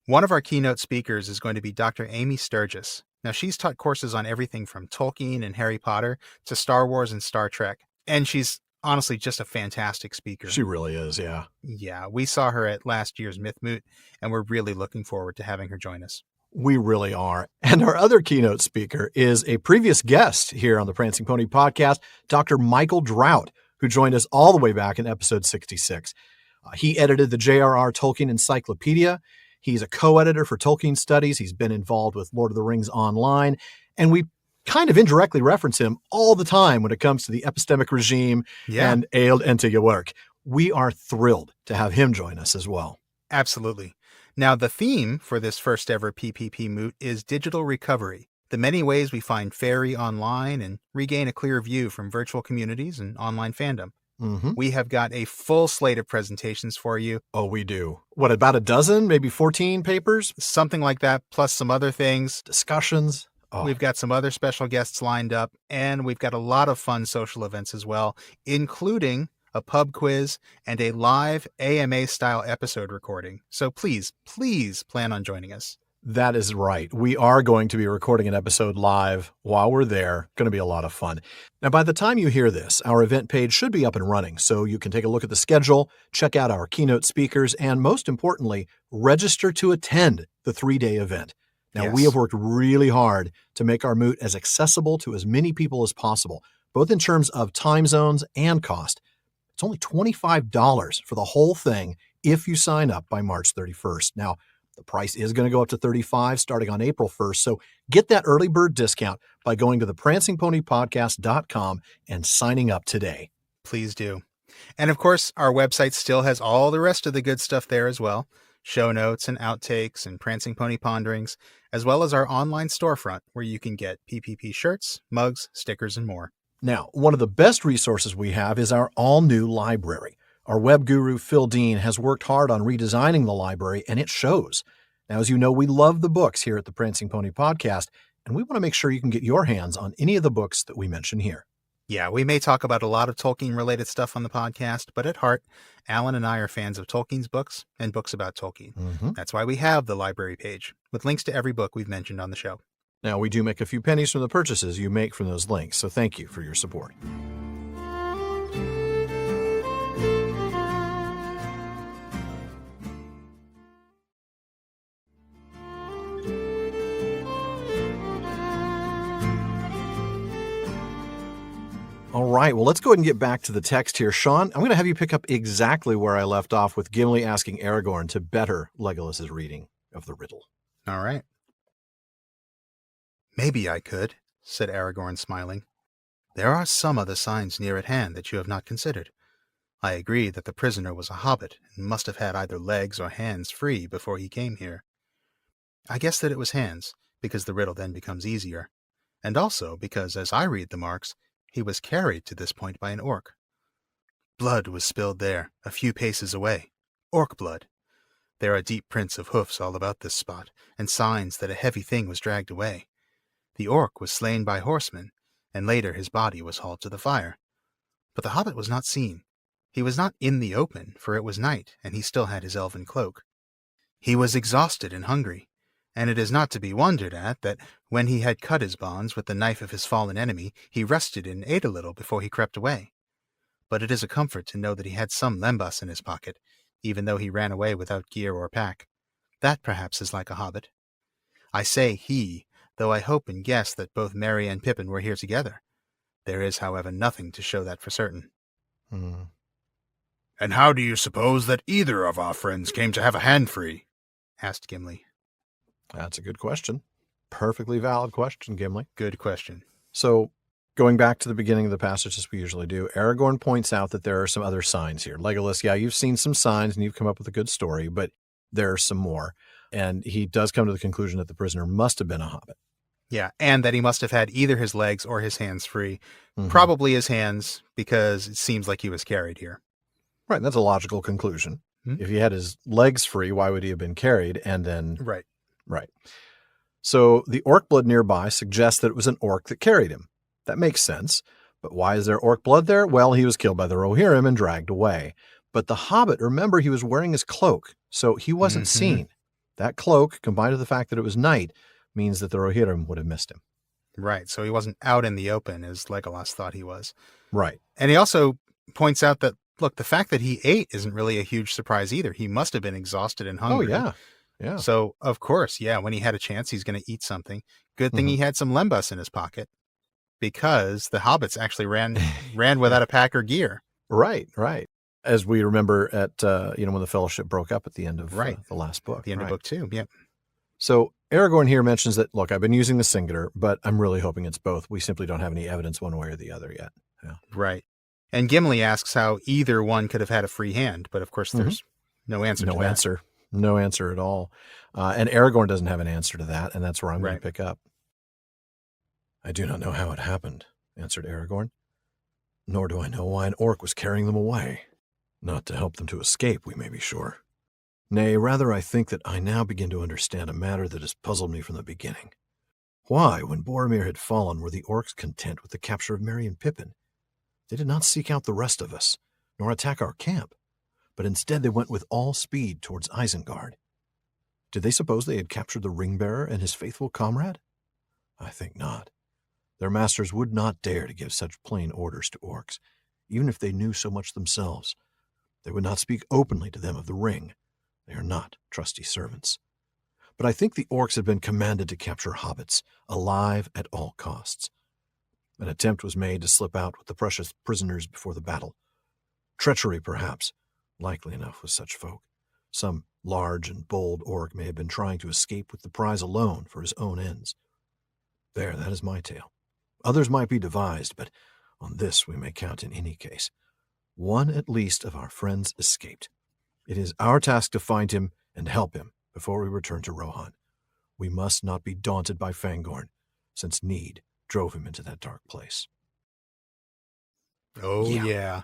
One of our keynote speakers is going to be Dr. Amy Sturgis. Now, she's taught courses on everything from Tolkien and Harry Potter to Star Wars and Star Trek, and she's honestly just a fantastic speaker. She really is, yeah. Yeah, we saw her at last year's Myth Moot, and we're really looking forward to having her join us. We really are. And our other keynote speaker is a previous guest here on the Prancing Pony podcast, Dr. Michael Drought, who joined us all the way back in episode 66. He edited the J.R.R. Tolkien Encyclopedia. He's a co-editor for Tolkien Studies. He's been involved with Lord of the Rings Online. And we kind of indirectly reference him all the time when it comes to the epistemic regime and Aeld Ente work. We are thrilled to have him join us as well. Absolutely. Now, the theme for this first ever PPP Moot is digital recovery, the many ways we find fairy online and regain a clear view from virtual communities and online fandom. Mm-hmm. We have got a full slate of presentations for you. Oh, we do. What, about a dozen, maybe 14 papers? Something like that, plus some other things. Discussions. Oh. We've got some other special guests lined up, and we've got a lot of fun social events as well, including a pub quiz and a live AMA-style episode recording. So please plan on joining us. That is right. We are going to be recording an episode live while we're there. Going to be a lot of fun. Now, by the time you hear this, our event page should be up and running, so you can take a look at the schedule, check out our keynote speakers, and most importantly, register to attend the 3-day event. Now, we have worked really hard to make our moot as accessible to as many people as possible, both in terms of time zones and cost. It's only $25 for the whole thing if you sign up by March 31st. Now, the price is going to go up to $35 starting on April 1st, so get that early bird discount by going to theprancingponypodcast.com and signing up today. Please do. And of course, our website still has all the rest of the good stuff there as well. Show notes and outtakes and Prancing Pony Ponderings, as well as our online storefront where you can get PPP shirts, mugs, stickers, and more. Now, one of the best resources we have is our all-new library. Our web guru, Phil Dean, has worked hard on redesigning the library, and it shows. Now, as you know, we love the books here at the Prancing Pony Podcast, and we want to make sure you can get your hands on any of the books that we mention here. Yeah, we may talk about a lot of Tolkien-related stuff on the podcast, but at heart, Alan and I are fans of Tolkien's books and books about Tolkien. Mm-hmm. That's why we have the library page, with links to every book we've mentioned on the show. Now, we do make a few pennies from the purchases you make from those links, so thank you for your support. All right, well, let's go ahead and get back to the text here. Sean, I'm going to have you pick up exactly where I left off with Gimli asking Aragorn to better Legolas's reading of the riddle. All right. "Maybe I could," said Aragorn, smiling. "There are some other signs near at hand that you have not considered. I agree that the prisoner was a hobbit and must have had either legs or hands free before he came here. I guess that it was hands, because the riddle then becomes easier, and also because, as I read the marks, he was carried to this point by an orc. Blood was spilled there, a few paces away. Orc blood. There are deep prints of hoofs all about this spot, and signs that a heavy thing was dragged away. The orc was slain by horsemen, and later his body was hauled to the fire. But the hobbit was not seen. He was not in the open, for it was night, and he still had his elven cloak. He was exhausted and hungry, and it is not to be wondered at that when he had cut his bonds with the knife of his fallen enemy, he rested and ate a little before he crept away. But it is a comfort to know that he had some lembas in his pocket, even though he ran away without gear or pack. That perhaps is like a hobbit. I say he, though I hope and guess that both Merry and Pippin were here together. There is, however, nothing to show that for certain." "And how do you suppose that either of our friends came to have a hand free?" asked Gimli. That's a good question. Perfectly valid question, Gimli. Good question. So, going back to the beginning of the passage as we usually do, Aragorn points out that there are some other signs here. Legolas, yeah, you've seen some signs and you've come up with a good story, but there are some more. And he does come to the conclusion that the prisoner must have been a hobbit. Yeah, and that he must have had either his legs or his hands free. Mhm. Probably his hands, because it seems like he was carried here. Right, that's a logical conclusion. Mhm. If he had his legs free, why would he have been carried? And then, Right. So the orc blood nearby suggests that it was an orc that carried him. That makes sense. But why is there orc blood there? Well, he was killed by the Rohirrim and dragged away. But the hobbit, remember, he was wearing his cloak, so he wasn't seen. That cloak, combined with the fact that it was night, means that the Rohirrim would have missed him. Right, so he wasn't out in the open as Legolas thought he was. Right. And he also points out that, look, the fact that he ate isn't really a huge surprise either. He must have been exhausted and hungry. Oh, yeah. So, of course, when he had a chance, he's going to eat something. Good thing he had some lembas in his pocket, because the hobbits actually ran without a pack or gear. Right. As we remember at, when the fellowship broke up at the end of the last book. At the end of book 2, yeah. So Aragorn here mentions that, look, I've been using the singular, but I'm really hoping it's both. We simply don't have any evidence one way or the other yet. Yeah. Right. And Gimli asks how either one could have had a free hand, but of course there's no answer to that. No answer at all. And Aragorn doesn't have an answer to that, and that's where I'm going to pick up. I do not know how it happened, answered Aragorn. Nor do I know why an orc was carrying them away. Not to help them to escape, we may be sure. Nay, rather I think that I now begin to understand a matter that has puzzled me from the beginning. Why, when Boromir had fallen, were the orcs content with the capture of Merry and Pippin? They did not seek out the rest of us, nor attack our camp, but instead they went with all speed towards Isengard. Did they suppose they had captured the ring-bearer and his faithful comrade? I think not. Their masters would not dare to give such plain orders to orcs, even if they knew so much themselves. They would not speak openly to them of the ring. They are not trusty servants. But I think the orcs had been commanded to capture hobbits, alive at all costs. An attempt was made to slip out with the precious prisoners before the battle. Treachery, perhaps, likely enough with such folk. Some large and bold orc may have been trying to escape with the prize alone for his own ends. There, that is my tale. Others might be devised, but on this we may count in any case. One at least of our friends escaped. It is our task to find him and help him before we return to Rohan. We must not be daunted by Fangorn, since need drove him into that dark place. Oh, yeah.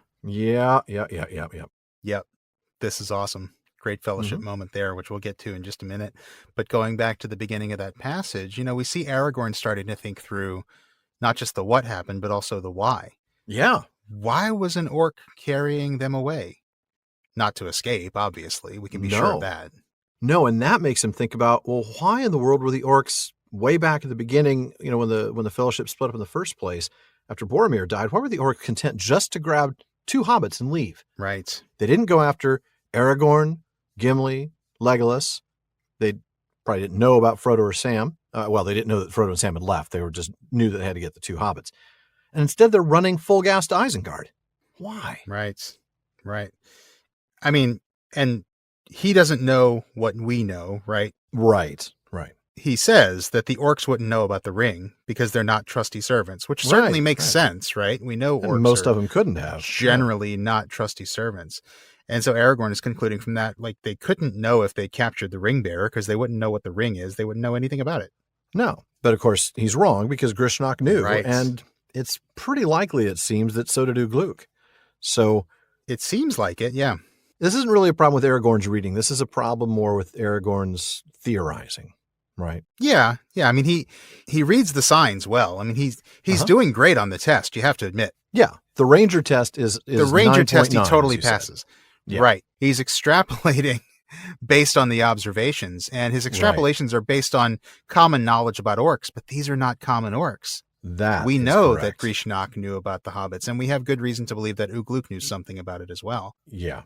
Yep. This is awesome. Great fellowship moment there, which we'll get to in just a minute. But going back to the beginning of that passage, we see Aragorn starting to think through not just the what happened, but also the why. Yeah. Why was an orc carrying them away? Not to escape, obviously. We can be sure of that. No, and that makes him think about, well, why in the world were the orcs way back at the beginning, when the fellowship split up in the first place, after Boromir died, why were the orcs content just to grab 2 hobbits and leave? Right. They didn't go after Aragorn, Gimli, Legolas. They probably didn't know about Frodo or Sam. They didn't know that Frodo and Sam had left. They just knew that they had to get the 2 hobbits. And instead, they're running full gas to Isengard. Why? Right. I mean, and he doesn't know what we know, right? Right. He says that the orcs wouldn't know about the ring because they're not trusty servants, which certainly makes sense, right? We know orcs most of them couldn't have. Generally not trusty servants. And so Aragorn is concluding from that, like, they couldn't know if they captured the ring bearer because they wouldn't know what the ring is. They wouldn't know anything about it. No. But of course, he's wrong because Grishnak knew. Right. And it's pretty likely, it seems, that so did Ugluk. So it seems like it, yeah. This isn't really a problem with Aragorn's reading. This is a problem more with Aragorn's theorizing, right? Yeah. I mean, he reads the signs well. I mean, he's doing great on the test, you have to admit. Yeah. The Ranger test is the Ranger test he totally passes. Yeah. Right. He's extrapolating based on the observations, and his extrapolations are based on common knowledge about orcs, but these are not common orcs. We know that Grishnak knew about the hobbits, and we have good reason to believe that Ugluk knew something about it as well. Yeah.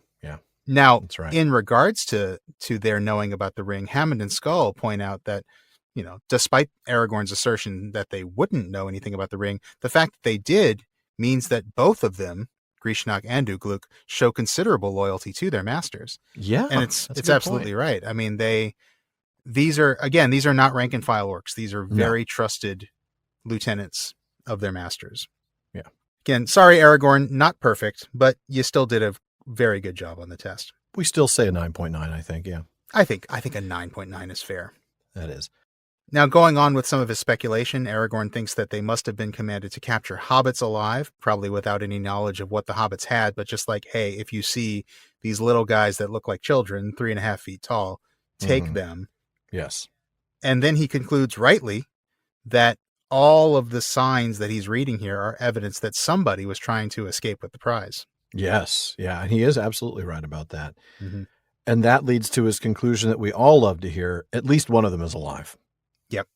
Now, That's right. In regards to their knowing about the ring, Hammond and Skull point out that, despite Aragorn's assertion that they wouldn't know anything about the ring, the fact that they did means that both of them, Grishnak and Ugluk, show considerable loyalty to their masters. Yeah. And it's absolutely right. I mean, these are not rank and file orcs. These are very trusted lieutenants of their masters. Yeah. Again, sorry, Aragorn, not perfect, but you still did a very good job on the test. We still say a 9.9, I think. Yeah. I think a 9.9 is fair. That is. Now, going on with some of his speculation, Aragorn thinks that they must have been commanded to capture hobbits alive, probably without any knowledge of what the hobbits had, but just like, hey, if you see these little guys that look like children, 3.5 feet tall, take them. Yes. And then he concludes rightly that all of the signs that he's reading here are evidence that somebody was trying to escape with the prize. Yes. Yeah. And he is absolutely right about that. Mm-hmm. And that leads to his conclusion that we all love to hear. At least one of them is alive. Yep.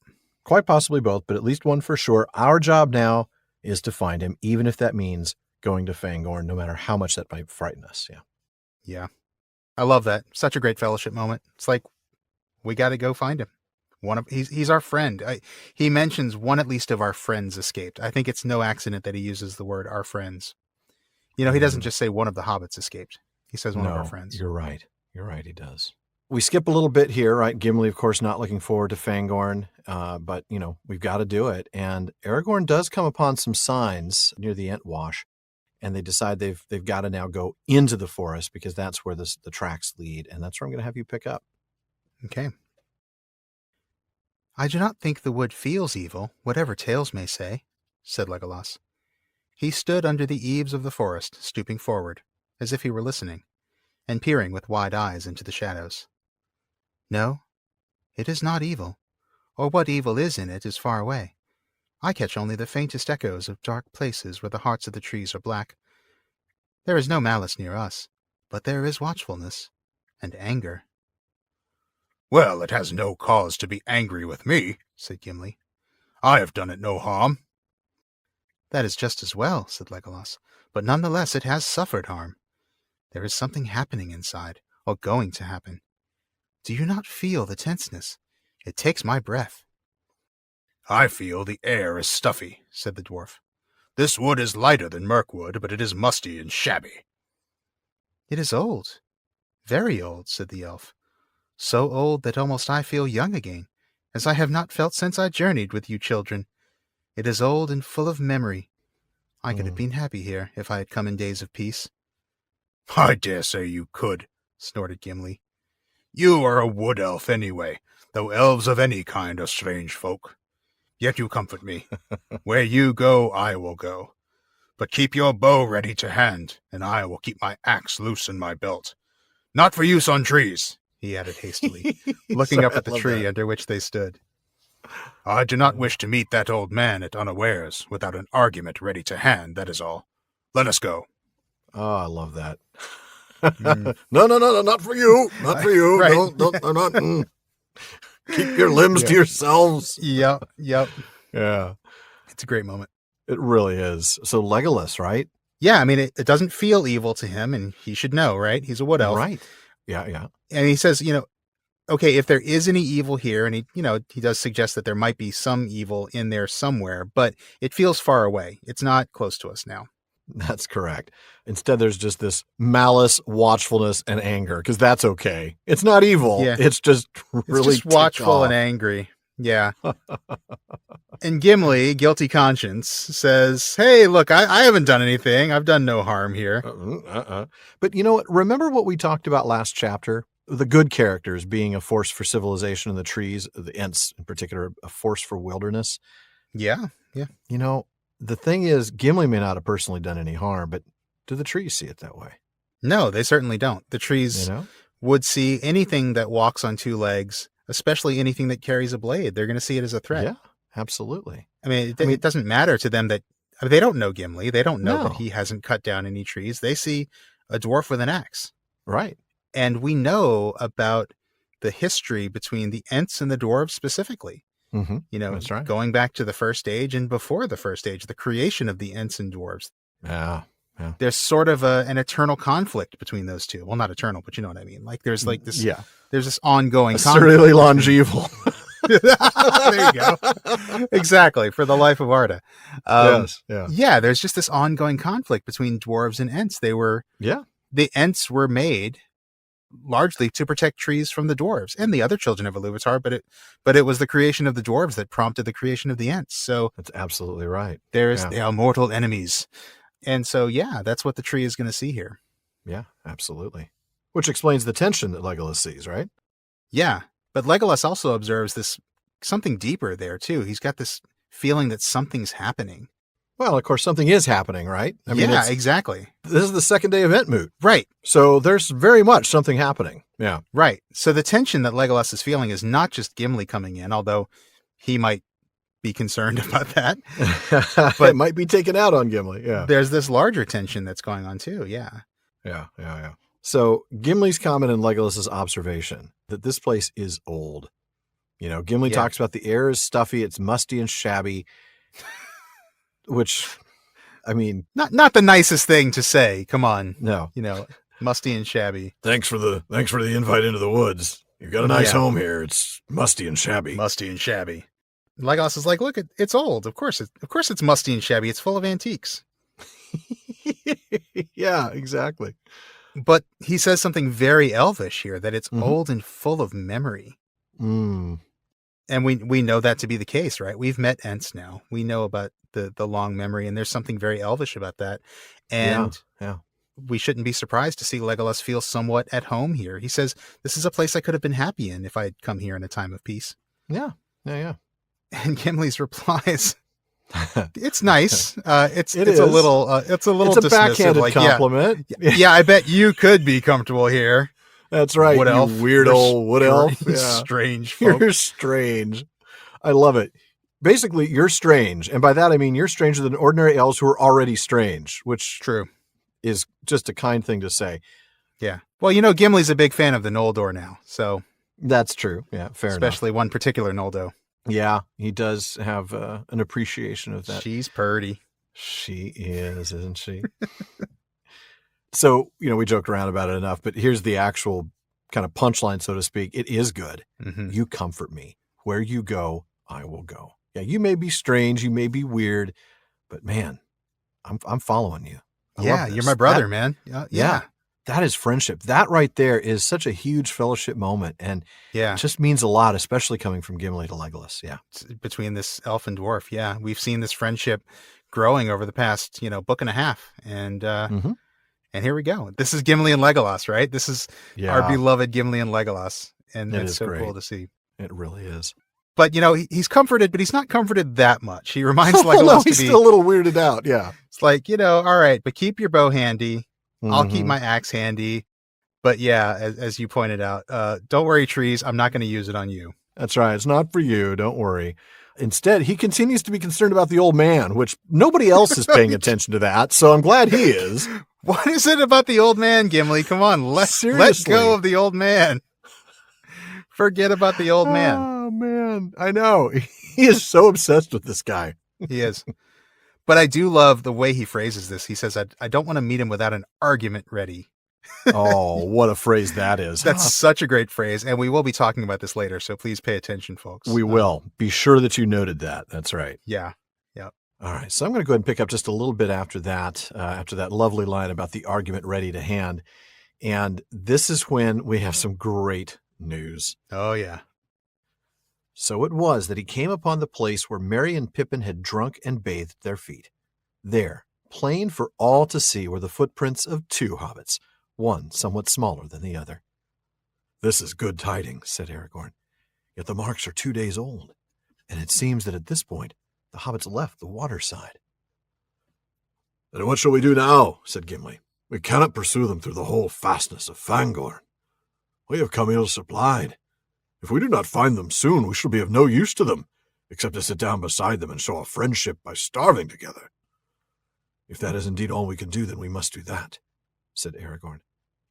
Quite possibly both, but at least one for sure. Our job now is to find him, even if that means going to Fangorn, no matter how much that might frighten us. Yeah. Yeah. I love that. Such a great fellowship moment. It's like, we got to go find him. He's our friend. He mentions one at least of our friends escaped. I think it's no accident that he uses the word our friends. He doesn't just say one of the hobbits escaped. He says one of our friends. You're right. You're right. He does. We skip a little bit here, right? Gimli, of course, not looking forward to Fangorn, but, we've got to do it. And Aragorn does come upon some signs near the Entwash, and they decide they've got to now go into the forest because that's where the tracks lead, and that's where I'm going to have you pick up. Okay. I do not think the wood feels evil, whatever tales may say, said Legolas. He stood under the eaves of the forest, stooping forward, as if he were listening, and peering with wide eyes into the shadows. No, it is not evil, or what evil is in it is far away. I catch only the faintest echoes of dark places where the hearts of the trees are black. There is no malice near us, but there is watchfulness and anger. Well, it has no cause to be angry with me, said Gimli. I have done it no harm. That is just as well, said Legolas, but nonetheless it has suffered harm. There is something happening inside, or going to happen. Do you not feel the tenseness? It takes my breath. I feel the air is stuffy, said the dwarf. This wood is lighter than Mirkwood, but it is musty and shabby. It is old, very old, said the elf. So old that almost I feel young again, as I have not felt since I journeyed with you children. It is old and full of memory. I could have been happy here if I had come in days of peace. I dare say you could, snorted Gimli. You are a wood elf anyway, though elves of any kind are strange folk. Yet you comfort me. Where you go, I will go. But keep your bow ready to hand, and I will keep my axe loose in my belt. Not for use on trees, he added hastily, looking up at the tree under which they stood. I do not wish to meet that old man at unawares without an argument ready to hand, that is all. Let us go. Oh, I love that. No, not for you. Not for you. Right. Not. Keep your limbs to yourselves. Yep. Yeah. It's a great moment. It really is. So Legolas, right? Yeah, I mean, it doesn't feel evil to him, and he should know, right? He's a wood elf. Right. Yeah. And he says, okay, if there is any evil here, and he does suggest that there might be some evil in there somewhere, but it feels far away. It's not close to us now. That's correct. Instead, there's just this malice, watchfulness, and anger, because that's okay. It's not evil. Yeah. It's just really it's just watchful and angry. Yeah. And Gimli, guilty conscience, says, hey, look, I haven't done anything. I've done no harm here. But you know what? Remember what we talked about last chapter? The good characters being a force for civilization in the trees, the Ents in particular, a force for wilderness. Yeah. The thing is, Gimli may not have personally done any harm, but do the trees see it that way? No, they certainly don't. The trees would see anything that walks on two legs, especially anything that carries a blade. They're going to see it as a threat. Yeah, absolutely. I mean, it doesn't matter to them that they don't know Gimli. They don't know that he hasn't cut down any trees. They see a dwarf with an axe. Right. And we know about the history between the Ents and the dwarves specifically. Mm-hmm. That's right. Going back to the first age and before the first age, the creation of the Ents and dwarves. Yeah. There's sort of an eternal conflict between those two. Well, not eternal, but you know what I mean. Like there's like this. Yeah. There's this ongoing conflict. Really longeval. There you go. Exactly. For the life of Arda. Yes. Yeah. Yeah. There's just this ongoing conflict between dwarves and Ents. The Ents were made largely to protect trees from the dwarves and the other children of Iluvatar, but it was the creation of the dwarves that prompted the creation of the Ents. So that's absolutely right. They are mortal enemies. And so, that's what the tree is going to see here. Yeah, absolutely. Which explains the tension that Legolas sees, right? Yeah, but Legolas also observes this something deeper there, too. He's got this feeling that something's happening. Well, of course, something is happening, right? I mean, exactly. This is the second day event moot. Right. So there's very much something happening. Yeah. Right. So the tension that Legolas is feeling is not just Gimli coming in, although he might be concerned about that. But it might be taken out on Gimli. Yeah. There's this larger tension that's going on too. Yeah. Yeah. So Gimli's comment and Legolas's observation that this place is old. You know, Gimli talks about the air is stuffy, it's musty and shabby, which, I mean, not the nicest thing to say. Come on. No. You know, musty and shabby. Thanks for the invite into the woods. You've got a nice home here. It's musty and shabby. Musty and shabby. Legolas is like, look, it's old. Of course it's musty and shabby. It's full of antiques. Yeah, exactly. But he says something very elvish here, that it's old and full of memory. Mm. And we know that to be the case, right? We've met Ents now. We know about the long memory, and there's something very elvish about that. And we shouldn't be surprised to see Legolas feel somewhat at home here. He says, this is a place I could have been happy in if I had come here in a time of peace. Yeah. And Gimli's replies, it's nice. It's a backhanded compliment. Yeah, I bet you could be comfortable here. That's right. Wood elf. You weird old wood elf. Yeah. Strange folk. You're strange. I love it. Basically, you're strange. And by that, I mean you're stranger than ordinary elves who are already strange, which true is just a kind thing to say. Yeah. Well, you know, Gimli's a big fan of the Noldor now. So that's true. Yeah, fair enough. Especially one particular Noldo. Yeah, he does have an appreciation of that. She's purty. She is, isn't she? So, you know, we joked around about it enough, but here's the actual kind of punchline, so to speak. It is good. Mm-hmm. You comfort me. Where you go, I will go. Yeah, you may be strange, you may be weird, but man, I'm following you. You're my brother, man. Yeah. That is friendship. That right there is such a huge fellowship moment. And it just means a lot, especially coming from Gimli to Legolas. Yeah. Between this elf and dwarf. Yeah. We've seen this friendship growing over the past, book and a half. And, and here we go. This is Gimli and Legolas, right? This is our beloved Gimli and Legolas. And it's so cool to see. It really is. But, he's comforted, but he's not comforted that much. He reminds Legolas he's still a little weirded out. Yeah. It's like, all right, but keep your bow handy. I'll keep my axe handy. But yeah, as you pointed out, don't worry, trees. I'm not going to use it on you. That's right. It's not for you. Don't worry. Instead, he continues to be concerned about the old man, which nobody else is paying attention to that. So I'm glad he is. What is it about the old man, Gimli? Come on, let go of the old man. Forget about the old man. Oh, man. I know. He is so obsessed with this guy. He is. But I do love the way he phrases this. He says, I don't want to meet him without an argument ready. Oh, what a phrase that is. That's such a great phrase. And we will be talking about this later. So please pay attention, folks. We will. Be sure that you noted that. That's right. Yeah. Yeah. All right. So I'm going to go ahead and pick up just a little bit after that lovely line about the argument ready to hand. And this is when we have some great news. Oh, yeah. So it was that he came upon the place where Merry and Pippin had drunk and bathed their feet. There, plain for all to see, were the footprints of two hobbits, one somewhat smaller than the other. "This is good tidings," said Aragorn. "Yet the marks are 2 days old, and it seems that at this point the hobbits left the water side." "Then what shall we do now?" said Gimli. "We cannot pursue them through the whole fastness of Fangorn. We have come ill supplied. If we do not find them soon, we shall be of no use to them, except to sit down beside them and show our friendship by starving together." "If that is indeed all we can do, then we must do that," said Aragorn.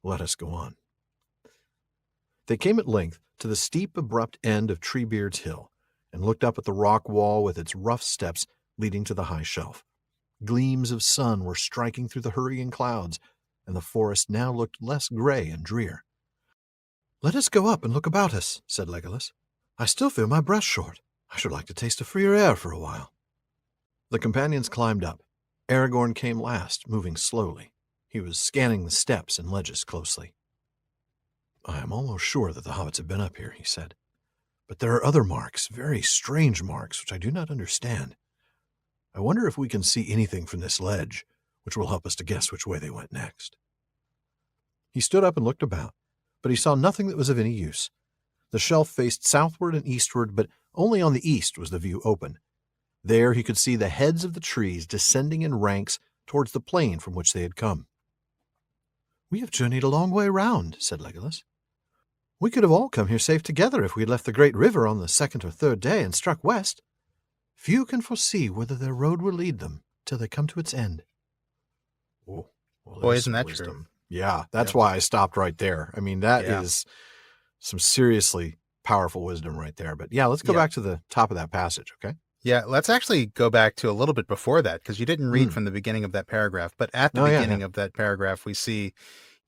"Let us go on." They came at length to the steep, abrupt end of Treebeard's Hill, and looked up at the rock wall with its rough steps leading to the high shelf. Gleams of sun were striking through the hurrying clouds, and the forest now looked less gray and drear. "Let us go up and look about us," said Legolas. "I still feel my breath short. I should like to taste a freer air for a while." The companions climbed up. Aragorn came last, moving slowly. He was scanning the steps and ledges closely. "I am almost sure that the hobbits have been up here," he said. "But there are other marks, very strange marks, which I do not understand. I wonder if we can see anything from this ledge, which will help us to guess which way they went next." He stood up and looked about, but he saw nothing that was of any use. The shelf faced southward and eastward, but only on the east was the view open. There he could see the heads of the trees descending in ranks towards the plain from which they had come. "We have journeyed a long way round," said Legolas. "We could have all come here safe together if we had left the great river on the second or third day and struck west. Few can foresee whither their road will lead them till they come to its end." Oh, well, Boy, isn't that true? Yeah, that's why I stopped right there. I mean, that Yeah. is some seriously powerful wisdom right there. But yeah, let's go back to the top of that passage, okay? Yeah, let's actually go back to a little bit before that, because you didn't read from the beginning of that paragraph. But at the beginning of that paragraph, we see,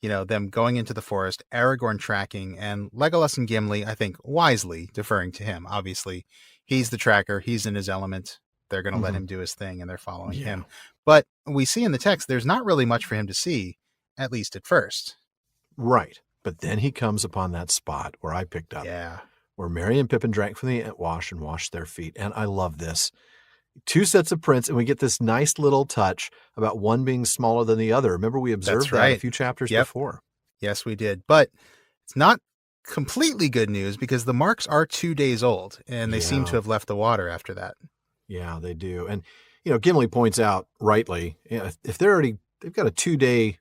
them going into the forest, Aragorn tracking, and Legolas and Gimli, I think, wisely deferring to him. Obviously, he's the tracker. He's in his element. They're going to let him do his thing, and they're following him. But we see in the text, there's not really much for him to see, at least at first. Right. But then he comes upon that spot where I picked up. Yeah. Where Merry and Pippin drank from the wash and washed their feet. And I love this. 2 sets of prints, and we get this nice little touch about one being smaller than the other. Remember, we observed that a few chapters before. Yes, we did. But it's not completely good news, because the marks are 2 days old, and they seem to have left the water after that. Yeah, they do. And, Gimli points out rightly, if they've got a 2-day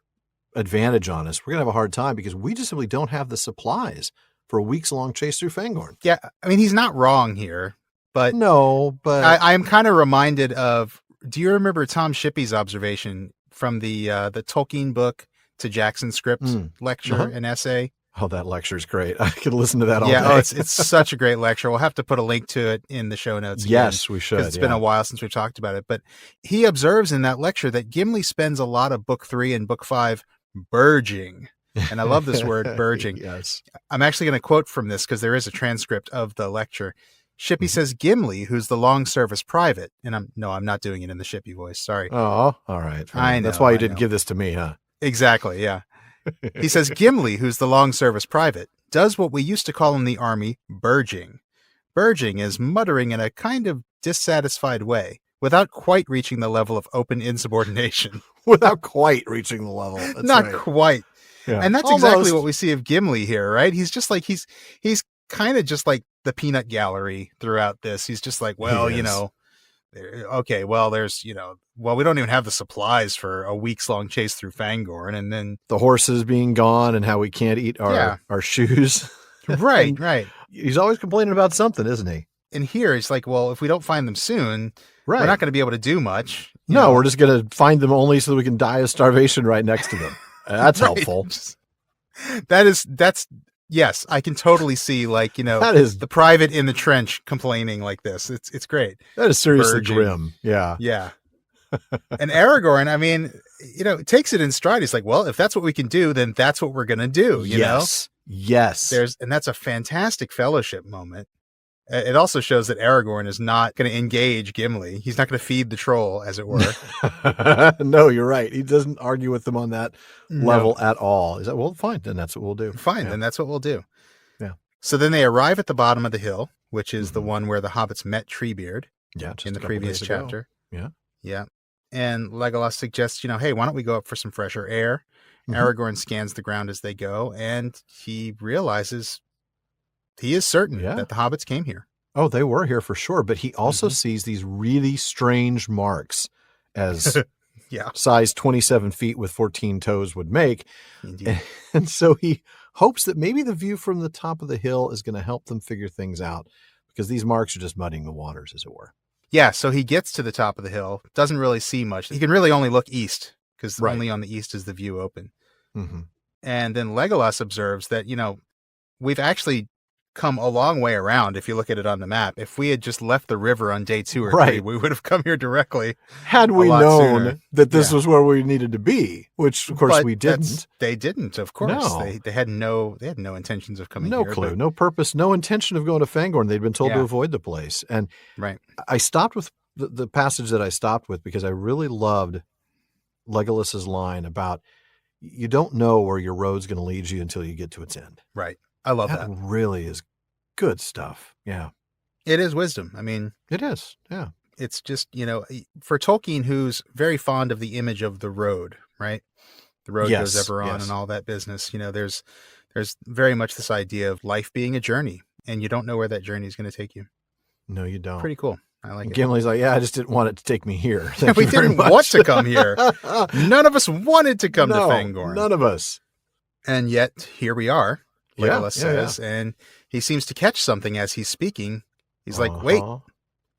advantage on us, we're going to have a hard time because we just simply don't have the supplies for a weeks-long chase through Fangorn. Yeah, I mean, he's not wrong here, but I'm kind of reminded of, do you remember Tom Shippey's observation from the Tolkien book to Jackson script lecture and essay? Oh, that lecture's great. I could listen to that all day. Yeah, it's such a great lecture. We'll have to put a link to it in the show notes. Yes, we should. It's been a while since we've talked about it. But he observes in that lecture that Gimli spends a lot of book 3 and book 5 burging. And I love this word, burging. Yes. I'm actually going to quote from this because there is a transcript of the lecture. Shippey says, "Gimli, who's the long service private," and I'm not doing it in the Shippey voice. Sorry. Oh, all right. I know. That's why you didn't give this to me, huh? Exactly. Yeah. He says, "Gimli, who's the long service private, does what we used to call in the army burging. Burging is muttering in a kind of dissatisfied way, without quite reaching the level of open insubordination." Without quite reaching the level. That's not right. quite. Yeah. And that's Almost. exactly what we see of Gimli here, right? He's just like, he's kind of just like the peanut gallery throughout this. He's just like, well, okay, well, there's, we don't even have the supplies for a week's long chase through Fangorn. And then the horses being gone and how we can't eat our shoes. Right, right. He's always complaining about something, isn't he? And here it's like, well, if we don't find them soon, right, we're not going to be able to do much. No, we're just going to find them only so that we can die of starvation right next to them. That's helpful. Yes, I can totally see, like, that is the private in the trench complaining like this. It's great. That is seriously grim. Yeah. Yeah. And Aragorn, I mean, takes it in stride. He's like, well, if that's what we can do, then that's what we're going to do. You know? Yes. And that's a fantastic fellowship moment. It also shows that Aragorn is not going to engage Gimli. He's not going to feed the troll, as it were. No, you're right. He doesn't argue with them on that level at all. Is that, well, fine, then that's what we'll do. Fine, then that's what we'll do. Yeah. So then they arrive at the bottom of the hill, which is the one where the hobbits met Treebeard in the previous chapter. Yeah. Yeah. And Legolas suggests, hey, why don't we go up for some fresher air? Aragorn scans the ground as they go, and he realizes he is certain that the hobbits came here. Oh, they were here for sure. But he also sees these really strange marks as size 27 feet with 14 toes would make. Indeed. And so he hopes that maybe the view from the top of the hill is going to help them figure things out, because these marks are just muddying the waters, as it were. Yeah, so he gets to the top of the hill, doesn't really see much. He can really only look east, because only on the east is the view open. And then Legolas observes that, we've actually come a long way around if you look at it on the map. If we had just left the river on day 2 or 3, we would have come here directly. Had we known that this was where we needed to be, which of course we didn't. They didn't, of course. No. They had no intentions of coming here. No clue, no purpose, no intention of going to Fangorn. They'd been told to avoid the place. And I stopped with the passage that I stopped with because I really loved Legolas's line about, you don't know where your road's going to lead you until you get to its end. Right. I love that. That really is good stuff. Yeah. It is wisdom. I mean, it is. Yeah. It's just, for Tolkien, who's very fond of the image of the road, right? The road goes ever on and all that business. There's very much this idea of life being a journey. and you don't know where that journey is going to take you. No, you don't. Pretty cool. I like it. Gimli's like, yeah, I just didn't want it to take me here. Thank We you very didn't much. want to come here. None of us wanted to come to Fangorn. None of us. And yet, here we are, Yeah, Legolas says, and he seems to catch something as he's speaking. He's like, wait,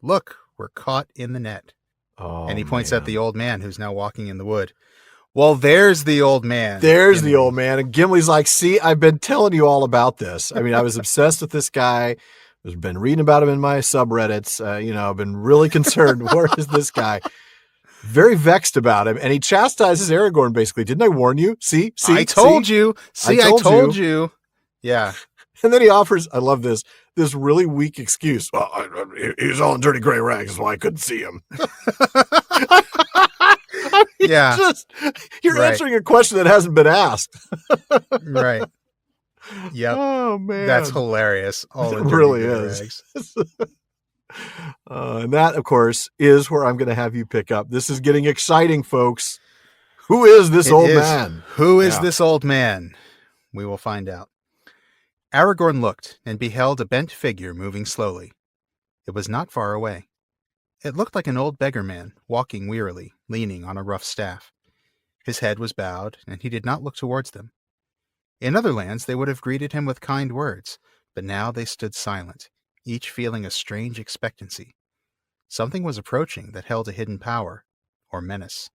look, we're caught in the net. Oh, and he points man. at the old man who's now walking in the wood. Well, there's the old man. There's Gimli. the old man. And Gimli's like, see, I've been telling you all about this. I mean, I was obsessed with this guy. I've been reading about him in my subreddits. I've been really concerned. Where is this guy? Very vexed about him. And he chastises Aragorn, basically. Didn't I warn you? See, I told you. See, I told you. Yeah. And then he offers, I love this really weak excuse. Well, he was all in dirty gray rags, that's why I couldn't see him. Yeah. You're answering a question that hasn't been asked. Right. Yep. Oh, man. That's hilarious. All It in dirty really gray is. rags. And that, of course, is where I'm going to have you pick up. This is getting exciting, folks. Who is this old man? Who is this old man? We will find out. Aragorn looked and beheld a bent figure moving slowly. It was not far away. It looked like an old beggar man, walking wearily, leaning on a rough staff. His head was bowed, and he did not look towards them. In other lands they would have greeted him with kind words, but now they stood silent, each feeling a strange expectancy. Something was approaching that held a hidden power, or menace.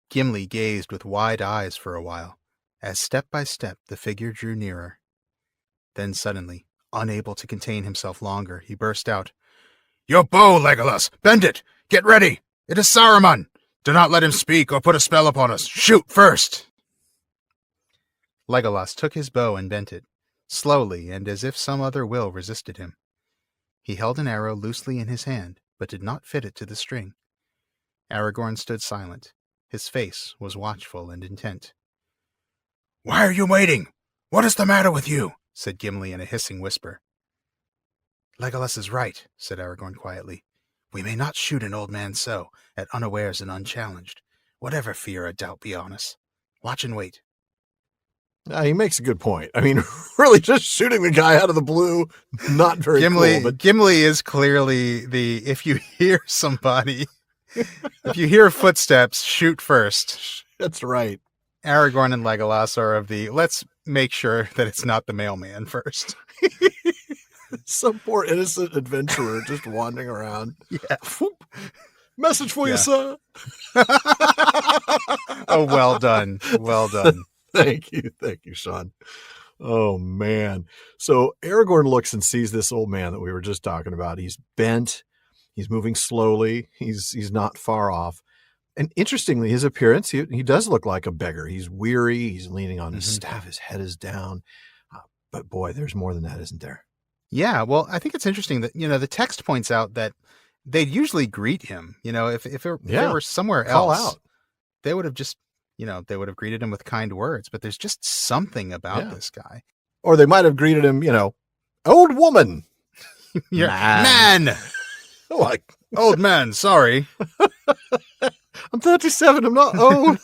Gimli gazed with wide eyes for a while, as step by step the figure drew nearer. Then suddenly, unable to contain himself longer, he burst out, Your bow, Legolas! Bend it! Get ready! It is Saruman! Do not let him speak or put a spell upon us! Shoot first! Legolas took his bow and bent it, slowly and as if some other will resisted him. He held an arrow loosely in his hand, but did not fit it to the string. Aragorn stood silent. His face was watchful and intent. Why are you waiting? What is the matter with you? Said Gimli in a hissing whisper. Legolas is right, said Aragorn quietly. We may not shoot an old man so, at unawares and unchallenged, whatever fear or doubt be on us. Watch and wait. He makes a good point. I mean, really, just shooting the guy out of the blue, not very cool. But Gimli is clearly if you hear somebody, if you hear footsteps, shoot first. That's right. Aragorn and Legolas are of let's make sure that it's not the mailman first. Some poor innocent adventurer just wandering around. Yeah. Whoop. Message for you, sir. Oh, well done. Well done. Thank you, Sean. Oh, man. So Aragorn looks and sees this old man that we were just talking about. He's bent. He's moving slowly. He's not far off. And interestingly, his appearance, he does look like a beggar. He's weary. He's leaning on his staff. His head is down. But boy, there's more than that, isn't there? Yeah. Well, I think it's interesting that, the text points out that they'd usually greet him. If they were somewhere Call else, out. They would have just, they would have greeted him with kind words. But there's just something about this guy. Or they might have greeted him, old woman. Man. Like, old man, sorry. I'm 37. I'm not old.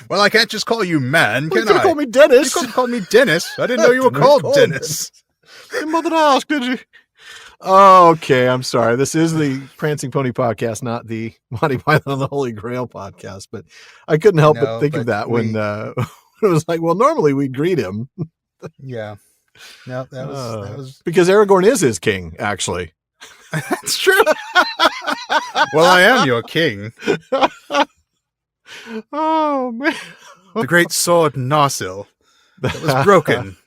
Well, I can't just call you man, Well, can you could I? call me Dennis. You could call me Dennis. I didn't know you were called Dennis. Your mother asked, did you? Okay, I'm sorry. This is the Prancing Pony podcast, not the Monty Python and the Holy Grail podcast. But I couldn't help but think of that when it was like, well, normally we greet him. Yeah. No, that was because Aragorn is his king, actually. That's true. Well, I am your king. Oh, man. The great sword Narsil that was broken.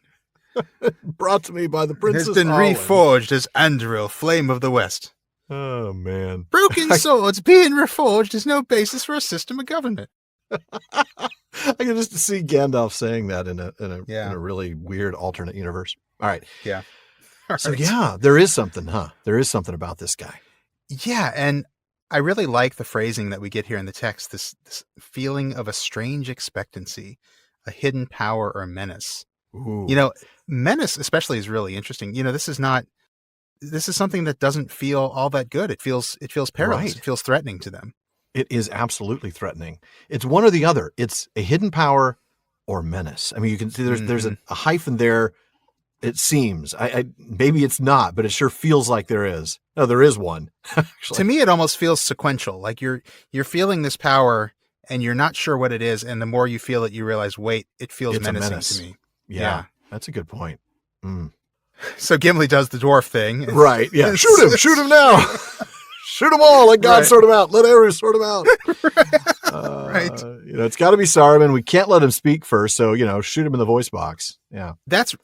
Brought to me by the Princess has been Olin. reforged as Anduril, Flame of the West. Oh, man. Broken swords being reforged is no basis for a system of government. I can just see Gandalf saying that in a really weird alternate universe. All right. Yeah. So yeah, there is something, huh? There is something about this guy. Yeah, and I really like the phrasing that we get here in the text, this feeling of a strange expectancy, a hidden power or menace. Ooh. Menace especially is really interesting. This is something that doesn't feel all that good. It feels perilous. Right. It feels threatening to them. It is absolutely threatening. It's one or the other. It's a hidden power or menace. I mean, you can see there's a hyphen there. It seems. Maybe it's not, but it sure feels like there is. No, there is one. Actually. To me, it almost feels sequential. Like you're feeling this power and you're not sure what it is. And the more you feel it, you realize, wait, it feels It's a menacing menace. to me. Yeah, that's a good point. Mm. So Gimli does the dwarf thing. Right. Yeah. Shoot him now. Shoot them all. Let God sort them out. Let Eru sort them out. Right. It's got to be Saruman. We can't let him speak first. So, shoot him in the voice box. Yeah. That's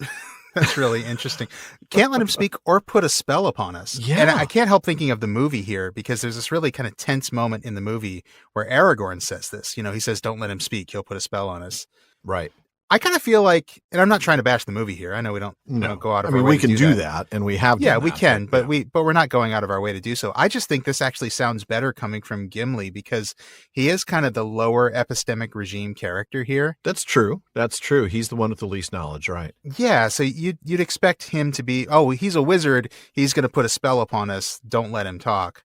really interesting. Can't let him speak or put a spell upon us. Yeah. And I can't help thinking of the movie here because there's this really kind of tense moment in the movie where Aragorn says this. He says, don't let him speak. He'll put a spell on us. Right. I kind of feel like, and I'm not trying to bash the movie here. I know we don't go out of our way we to can do that, and we have. Yeah, done we that, can, but yeah. we're not going out of our way to do so. I just think this actually sounds better coming from Gimli because he is kind of the lower epistemic regime character here. That's true. He's the one with the least knowledge, right? Yeah, so you'd expect him to be, he's a wizard. He's going to put a spell upon us. Don't let him talk.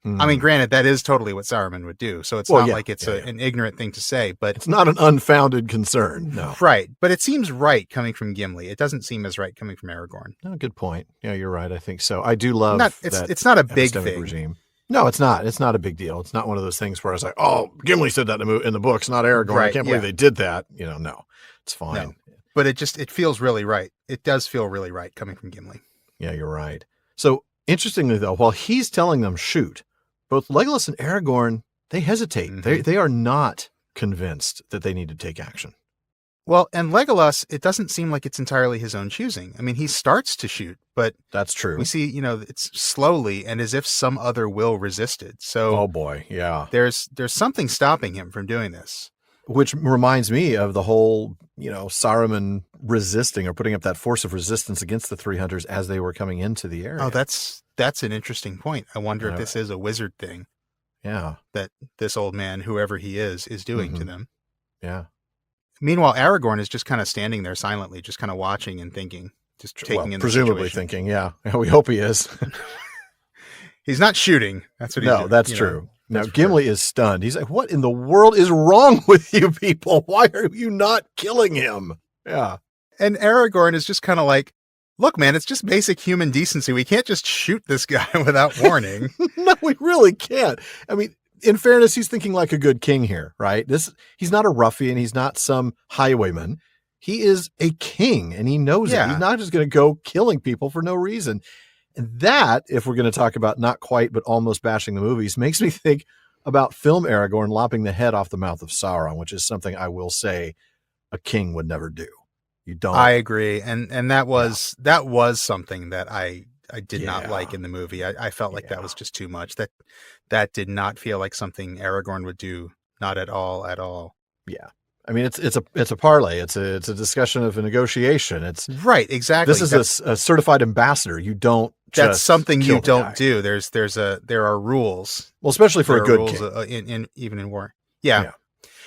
I mean, granted, that is totally what Saruman would do. So it's not like it's an ignorant thing to say, but it's not an unfounded concern. No. Right. But it seems right coming from Gimli. It doesn't seem as right coming from Aragorn. No, good point. Yeah, you're right. I think so. I do love it's not a big thing. Regime. No, it's not. It's not a big deal. It's not one of those things where I was like, oh, Gimli said that in the books, not Aragorn. Right, I can't believe they did that. No, it's fine. No. But it feels really right. It does feel really right coming from Gimli. Yeah, you're right. So interestingly, though, while he's telling them shoot, both Legolas and Aragorn, they hesitate. Mm-hmm. They are not convinced that they need to take action. Well, and Legolas, it doesn't seem like it's entirely his own choosing. I mean, he starts to shoot, but that's true. We see, it's slowly and as if some other will resisted. So, oh boy, yeah. There's something stopping him from doing this. Which reminds me of the whole, Saruman resisting or putting up that force of resistance against the 300s as they were coming into the area. Oh, that's an interesting point. I wonder if this is a wizard thing. Yeah. That this old man, whoever he is doing to them. Yeah. Meanwhile, Aragorn is just kind of standing there silently, just kind of watching and thinking, just taking in the presumably situation. Thinking, yeah. We hope he is. He's not shooting. That's what he's doing. No, that's true. Now, Gimli is stunned. He's like, what in the world is wrong with you people? Why are you not killing him? Yeah. And Aragorn is just kind of like, look, man, it's just basic human decency. We can't just shoot this guy without warning. No, we really can't. I mean, in fairness, he's thinking like a good king here, right? He's not a ruffian. He's not some highwayman. He is a king, and he knows it. He's not just going to go killing people for no reason. And that, if we're going to talk about not quite, but almost bashing the movies, makes me think about film Aragorn lopping the head off the mouth of Sauron, which is something I will say a king would never do. You don't. I agree. And that was something that I did not like in the movie. I felt like that was just too much. That did not feel like something Aragorn would do. Not at all. Yeah. I mean, it's a parlay. It's a discussion of a negotiation. It's right. Exactly. This is a certified ambassador. You don't. That's something you don't do. There are rules. Well, especially for a good king. Even in war. Yeah.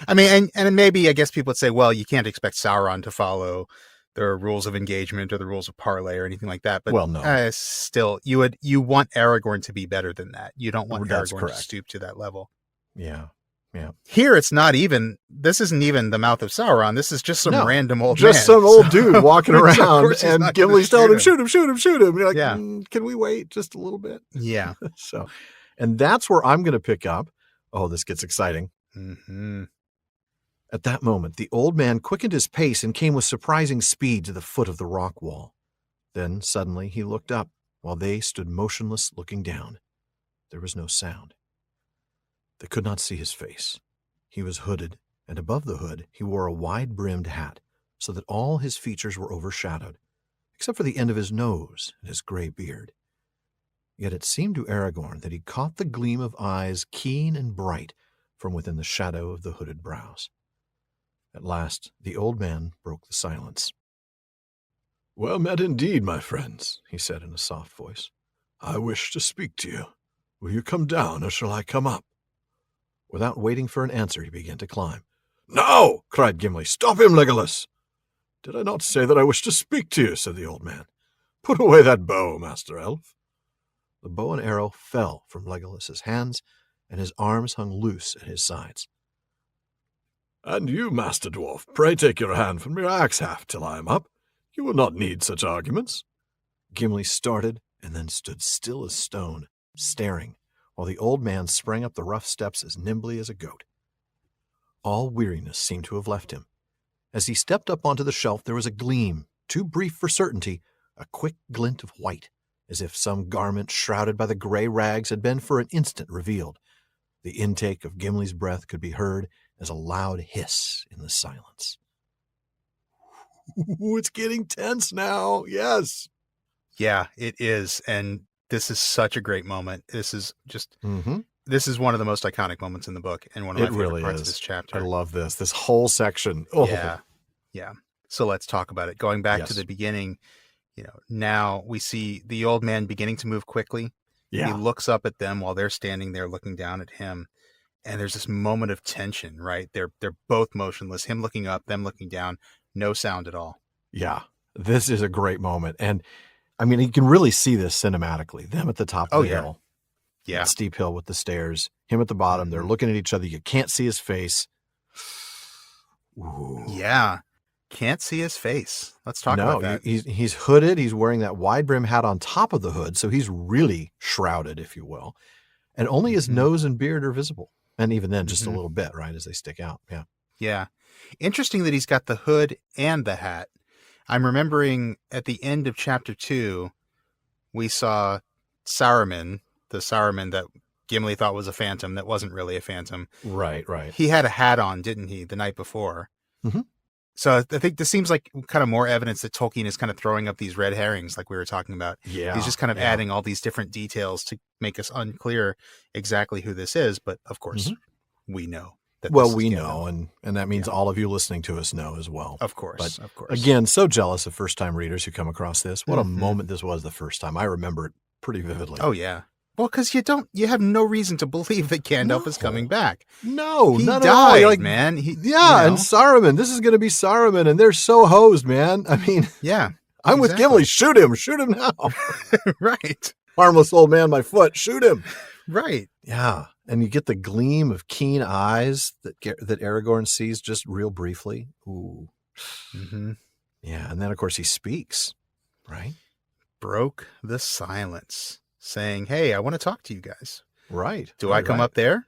I mean, and maybe I guess people would say, well, you can't expect Sauron to follow the rules of engagement or the rules of parlay or anything like that. But no. Still, you want Aragorn to be better than that. You don't want Aragorn to stoop to that level. Yeah. Yeah. Here, it's not even. This isn't even the mouth of Sauron. This is just some random old just man. some old dude walking around, and Gimli's telling him, "Shoot him! And you're like, can we wait just a little bit? Yeah. And that's where I'm going to pick up. Oh, this gets exciting. Mm-hmm. At that moment, the old man quickened his pace and came with surprising speed to the foot of the rock wall. Then suddenly he looked up, while they stood motionless, looking down. There was no sound. They could not see his face. He was hooded, and above the hood he wore a wide-brimmed hat, so that all his features were overshadowed, except for the end of his nose and his gray beard. Yet it seemed to Aragorn that he caught the gleam of eyes keen and bright from within the shadow of the hooded brows. At last the old man broke the silence. "Well met indeed, my friends," he said in a soft voice. "I wish to speak to you. Will you come down, or shall I come up?" Without waiting for an answer, he began to climb. "No!" cried Gimli. "Stop him, Legolas!" "Did I not say that I wish to speak to you?" said the old man. "Put away that bow, Master Elf." The bow and arrow fell from Legolas's hands, and his arms hung loose at his sides. "And you, Master Dwarf, pray take your hand from your axe haft till I am up. You will not need such arguments. Gimli started and then stood still as stone, staring, while the old man sprang up the rough steps as nimbly as a goat. All weariness seemed to have left him. As he stepped up onto the shelf, there was a gleam, too brief for certainty, a quick glint of white, as if some garment shrouded by the gray rags had been for an instant revealed. The intake of Gimli's breath could be heard as a loud hiss in the silence. Ooh, it's getting tense now. Yes. Yeah, it is. And this is such a great moment. This is just, this is one of the most iconic moments in the book and one of my favorite parts of this chapter. I love this whole section. Oh. Yeah. So let's talk about it. Going back to the beginning, now we see the old man beginning to move quickly. Yeah. He looks up at them while they're standing there looking down at him. And there's this moment of tension, right? They're both motionless, him looking up, them looking down, no sound at all. Yeah. This is a great moment. And I mean, you can really see this cinematically. Them at the top of the hill. Yeah. That steep hill with the stairs. Him at the bottom. They're looking at each other. You can't see his face. Ooh. Yeah. Can't see his face. Let's talk about that. He's hooded. He's wearing that wide brim hat on top of the hood. So he's really shrouded, if you will. And only his nose and beard are visible. And even then, just a little bit, right, as they stick out. Yeah. Yeah. Interesting that he's got the hood and the hat. I'm remembering at the end of chapter 2, we saw Saruman, the Saruman that Gimli thought was a phantom that wasn't really a phantom. Right. He had a hat on, didn't he, the night before? Mm-hmm. So I think this seems like kind of more evidence that Tolkien is kind of throwing up these red herrings like we were talking about. Yeah. He's just kind of adding all these different details to make us unclear exactly who this is. But of course, we know. We know, and that means all of you listening to us know as well. Of course, of course. Again, so jealous of first-time readers who come across this. What a moment this was the first time. I remember it pretty vividly. Oh, yeah. Well, because you have no reason to believe that Gandalf is coming back. No, he not died, at all. Man. And Saruman. This is going to be Saruman, and they're so hosed, man. I mean, I'm with Gimli. Shoot him now. Right. Harmless old man, my foot. Shoot him. Right. Yeah. And you get the gleam of keen eyes that Aragorn sees just real briefly. Ooh. Mm-hmm. Yeah. And then, of course, he speaks, right? Broke the silence, saying, hey, I want to talk to you guys. Right. Do I come up there,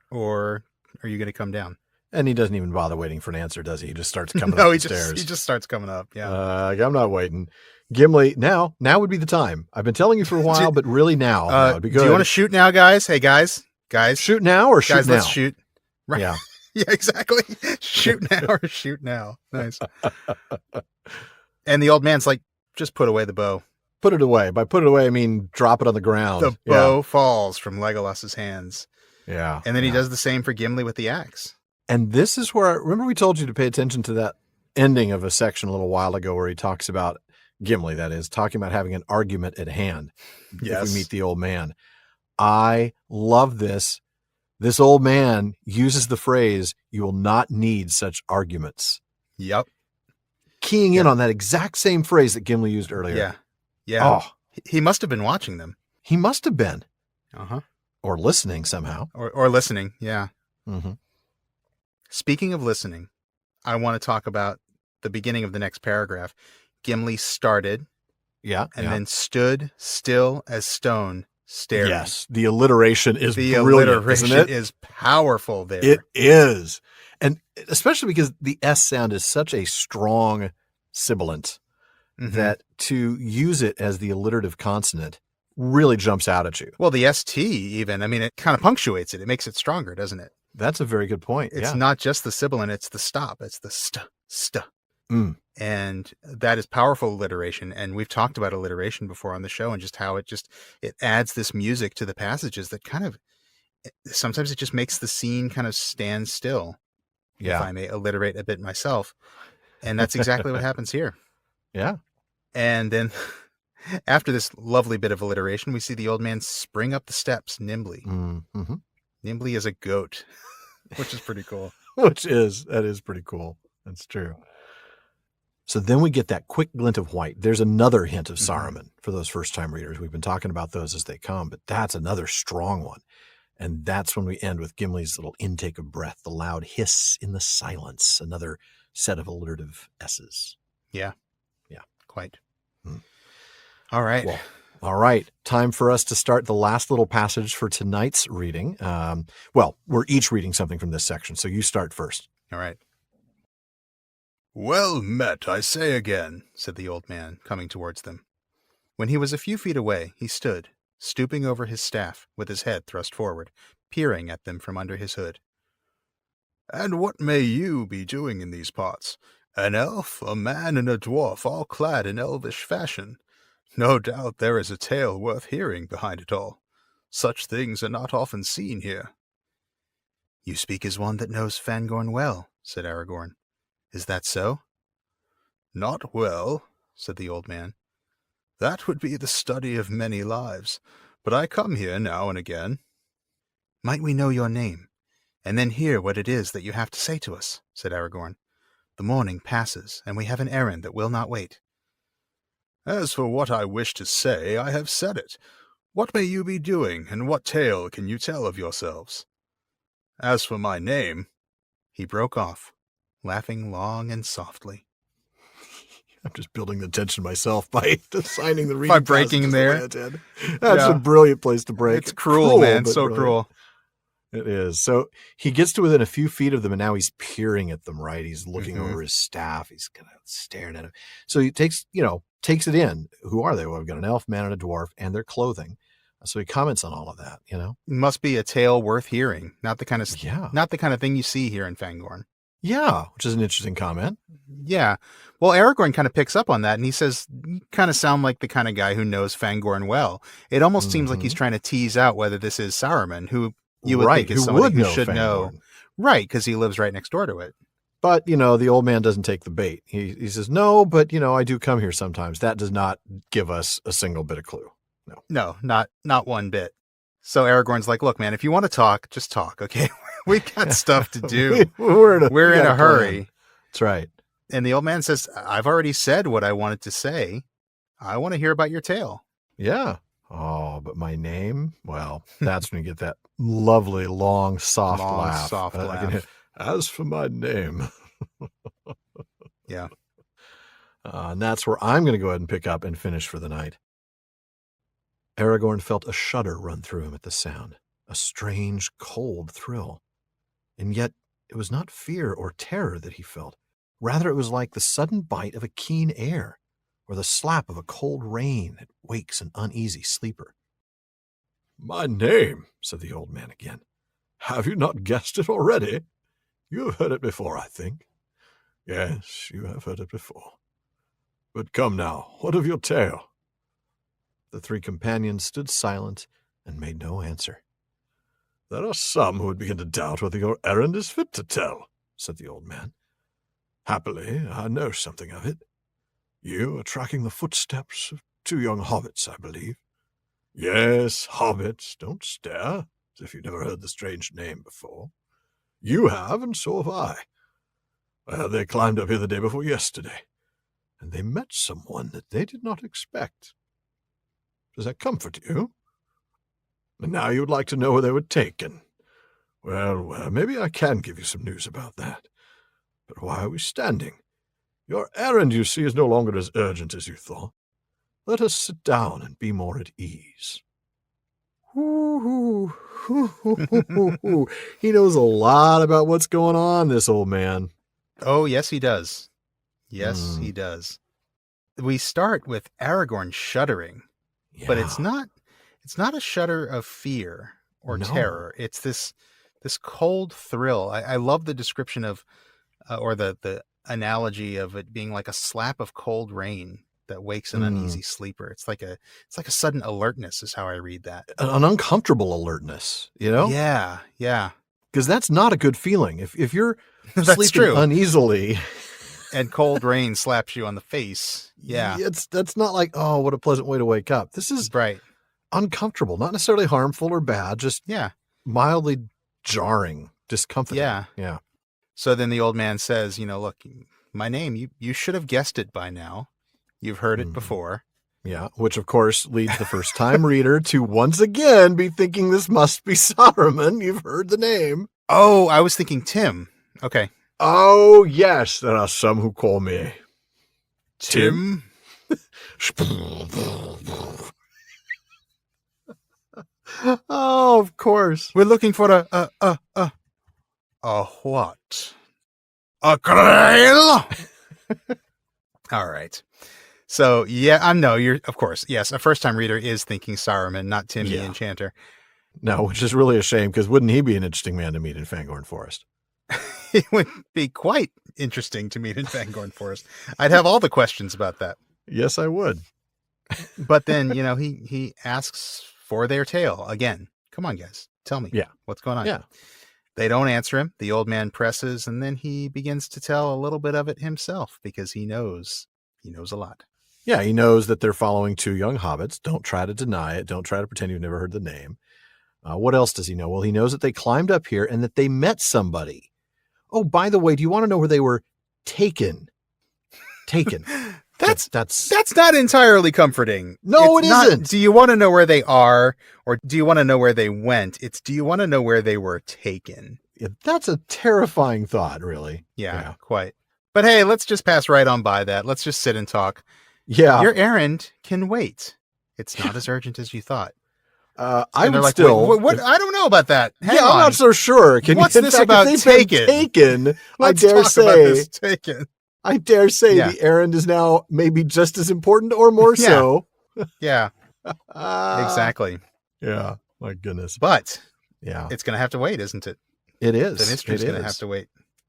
or are you going to come down? And he doesn't even bother waiting for an answer, does he? He just starts coming up the stairs. He just starts coming up, yeah. I'm not waiting. Gimli, now would be the time. I've been telling you for a while, but really now would be good. Do you want to shoot now, guys? Hey, guys. Shoot now or shoot guys, now? Let's shoot. Right. Yeah. Yeah, exactly. Shoot now or shoot now. Nice. And the old man's like, just put away the bow. Put it away. By put it away, I mean drop it on the ground. The bow falls from Legolas's hands. Yeah. And then he does the same for Gimli with the axe. And this is where, remember we told you to pay attention to that ending of a section a little while ago where he talks about, Gimli that is, talking about having an argument at hand. Yes. If we meet the old man. I love this. This old man uses the phrase, you will not need such arguments. Yep. Keying in on that exact same phrase that Gimli used earlier. Yeah. Yeah. Oh. He must have been watching them. He must have been. Uh-huh. Or listening somehow. Or listening, yeah. Mm-hmm. Speaking of listening, I want to talk about the beginning of the next paragraph. Gimli started. Yeah. And then stood still as stone, staring. Yes. The alliteration is brilliant, alliteration isn't it? Is powerful there. It is. And especially because the S sound is such a strong sibilant that to use it as the alliterative consonant really jumps out at you. Well, the ST even, I mean, it kind of punctuates it. It makes it stronger, doesn't it? That's a very good point. It's not just the sibilant, it's the stop. It's the st. And that is powerful alliteration. And we've talked about alliteration before on the show and just how it adds this music to the passages that kind of, sometimes it just makes the scene kind of stand still. Yeah. If I may alliterate a bit myself. And that's exactly what happens here. Yeah. And then after this lovely bit of alliteration, we see the old man spring up the steps nimbly. Mm-hmm. Nimbly as a goat, which is pretty cool. That is pretty cool. That's true. So then we get that quick glint of white. There's another hint of Saruman for those first-time readers. We've been talking about those as they come, but that's another strong one. And that's when we end with Gimli's little intake of breath, the loud hiss in the silence, another set of alliterative S's. Yeah. Yeah. quite. Hmm. All right. Well, all right. Time for us to start the last little passage for tonight's reading. Well, we're each reading something from this section, so you start first. All right. Well met, I say again, said the old man, coming towards them. When he was a few feet away, he stood, stooping over his staff, with his head thrust forward, peering at them from under his hood. And what may you be doing in these parts? An elf, a man, and a dwarf, all clad in elvish fashion. No doubt there is a tale worth hearing behind it all. Such things are not often seen here. You speak as one that knows Fangorn well, said Aragorn. Is that so? Not well, said the old man. That would be the study of many lives, but I come here now and again. Might we know your name, and then hear what it is that you have to say to us, said Aragorn. The morning passes, and we have an errand that will not wait. As for what I wish to say, I have said it. What may you be doing, and what tale can you tell of yourselves? As for my name... He broke off, laughing long and softly. I'm just building the tension myself by assigning the reading. By breaking there. That's a brilliant place to break. It's cruel, man. So cruel. It is. So he gets to within a few feet of them, and now he's peering at them, right? He's looking over his staff. He's kind of staring at him. So he takes it in. Who are they? Well, we've got an elf, man, and a dwarf, and their clothing. So he comments on all of that, It must be a tale worth hearing. Not the kind of thing you see here in Fangorn. Yeah, which is an interesting comment. Yeah. Well, Aragorn kind of picks up on that, and he says, you kind of sound like the kind of guy who knows Fangorn well. It almost seems like he's trying to tease out whether this is Saruman, who you would think is somebody who should know. Right, because he lives right next door to it. But, the old man doesn't take the bait. He says, no, but, I do come here sometimes. That does not give us a single bit of clue. No, not one bit. So Aragorn's like, look, man, if you want to talk, just talk, okay? We've got stuff to do. We're in a hurry. That's right. And the old man says, I've already said what I wanted to say. I want to hear about your tale. Yeah. Oh, but my name? Well, that's when you get that lovely, long, soft laugh. As for my name. Yeah. And that's where I'm going to go ahead and pick up and finish for the night. Aragorn felt a shudder run through him at the sound, a strange, cold thrill. And yet it was not fear or terror that he felt. Rather, it was like the sudden bite of a keen air, or the slap of a cold rain that wakes an uneasy sleeper. My name, said the old man again. Have you not guessed it already? You have heard it before, I think. Yes, you have heard it before. But come now, what of your tale? The three companions stood silent and made no answer. There are some who would begin to doubt whether your errand is fit to tell, said the old man. Happily, I know something of it. You are tracking the footsteps of two young hobbits, I believe. Yes, hobbits. Don't stare, as if you've never heard the strange name before. You have, and so have I. Well, they climbed up here the day before yesterday, and they met someone that they did not expect. Does that comfort you? And now you would like to know where they were taken. Well, maybe I can give you some news about that. But why are we standing? Your errand, you see, is no longer as urgent as you thought. Let us sit down and be more at ease. He knows a lot about what's going on, this old man. Oh, yes, he does. Yes, he does. We start with Aragorn shuddering, but it's not a shudder of fear or terror. It's this cold thrill. I love the description of, or the analogy of it being like a slap of cold rain that wakes an uneasy sleeper. It's like a sudden alertness is how I read that. An uncomfortable alertness, Yeah, yeah. Because that's not a good feeling. If you're That's sleeping true. uneasily and cold rain slaps you on the face. Yeah. That's not like, oh, what a pleasant way to wake up. This is right. Uncomfortable, not necessarily harmful or bad, just mildly jarring, discomforting. Yeah. So then the old man says, look, my name, you should have guessed it by now. You've heard it before. Yeah, which of course leads the first time reader to once again be thinking this must be Saruman. You've heard the name. Oh, I was thinking Tim. Okay. Oh, yes, there are some who call me Tim? Oh, of course. We're looking for a what? A grail? All right. So, yeah, you're, of course, yes, a first-time reader is thinking Saruman, not Tim the Enchanter. No, which is really a shame, because wouldn't he be an interesting man to meet in Fangorn Forest? It would be quite interesting to meet in Fangorn Forest. I'd have all the questions about that. Yes, I would. But then, he asks for their tale again. Come on, guys. Tell me. Yeah. What's going on? Yeah. They don't answer him. The old man presses, and then he begins to tell a little bit of it himself because he knows a lot. Yeah, he knows that they're following two young hobbits. Don't try to deny it. Don't try to pretend you've never heard the name. What else does he know? Well, he knows that they climbed up here and that they met somebody. Oh, by the way, do you want to know where they were taken? Taken. That's not entirely comforting. No, it isn't. Do you want to know where they are, or do you want to know where they went? It's, do you want to know where they were taken? Yeah, that's a terrifying thought, really. Yeah, quite. But hey, let's just pass right on by that. Let's just sit and talk. Yeah. Your errand can wait. It's not as urgent as you thought. I would like, still. Wait, what? I don't know about that. Hang on. I'm not so sure. What's this about taken? Taken. Let's talk about this taken. I dare say the errand is now maybe just as important or more so. Yeah. Exactly. Yeah. My goodness. But yeah, it's going to have to wait, isn't it? It is. The mystery's going to have to wait.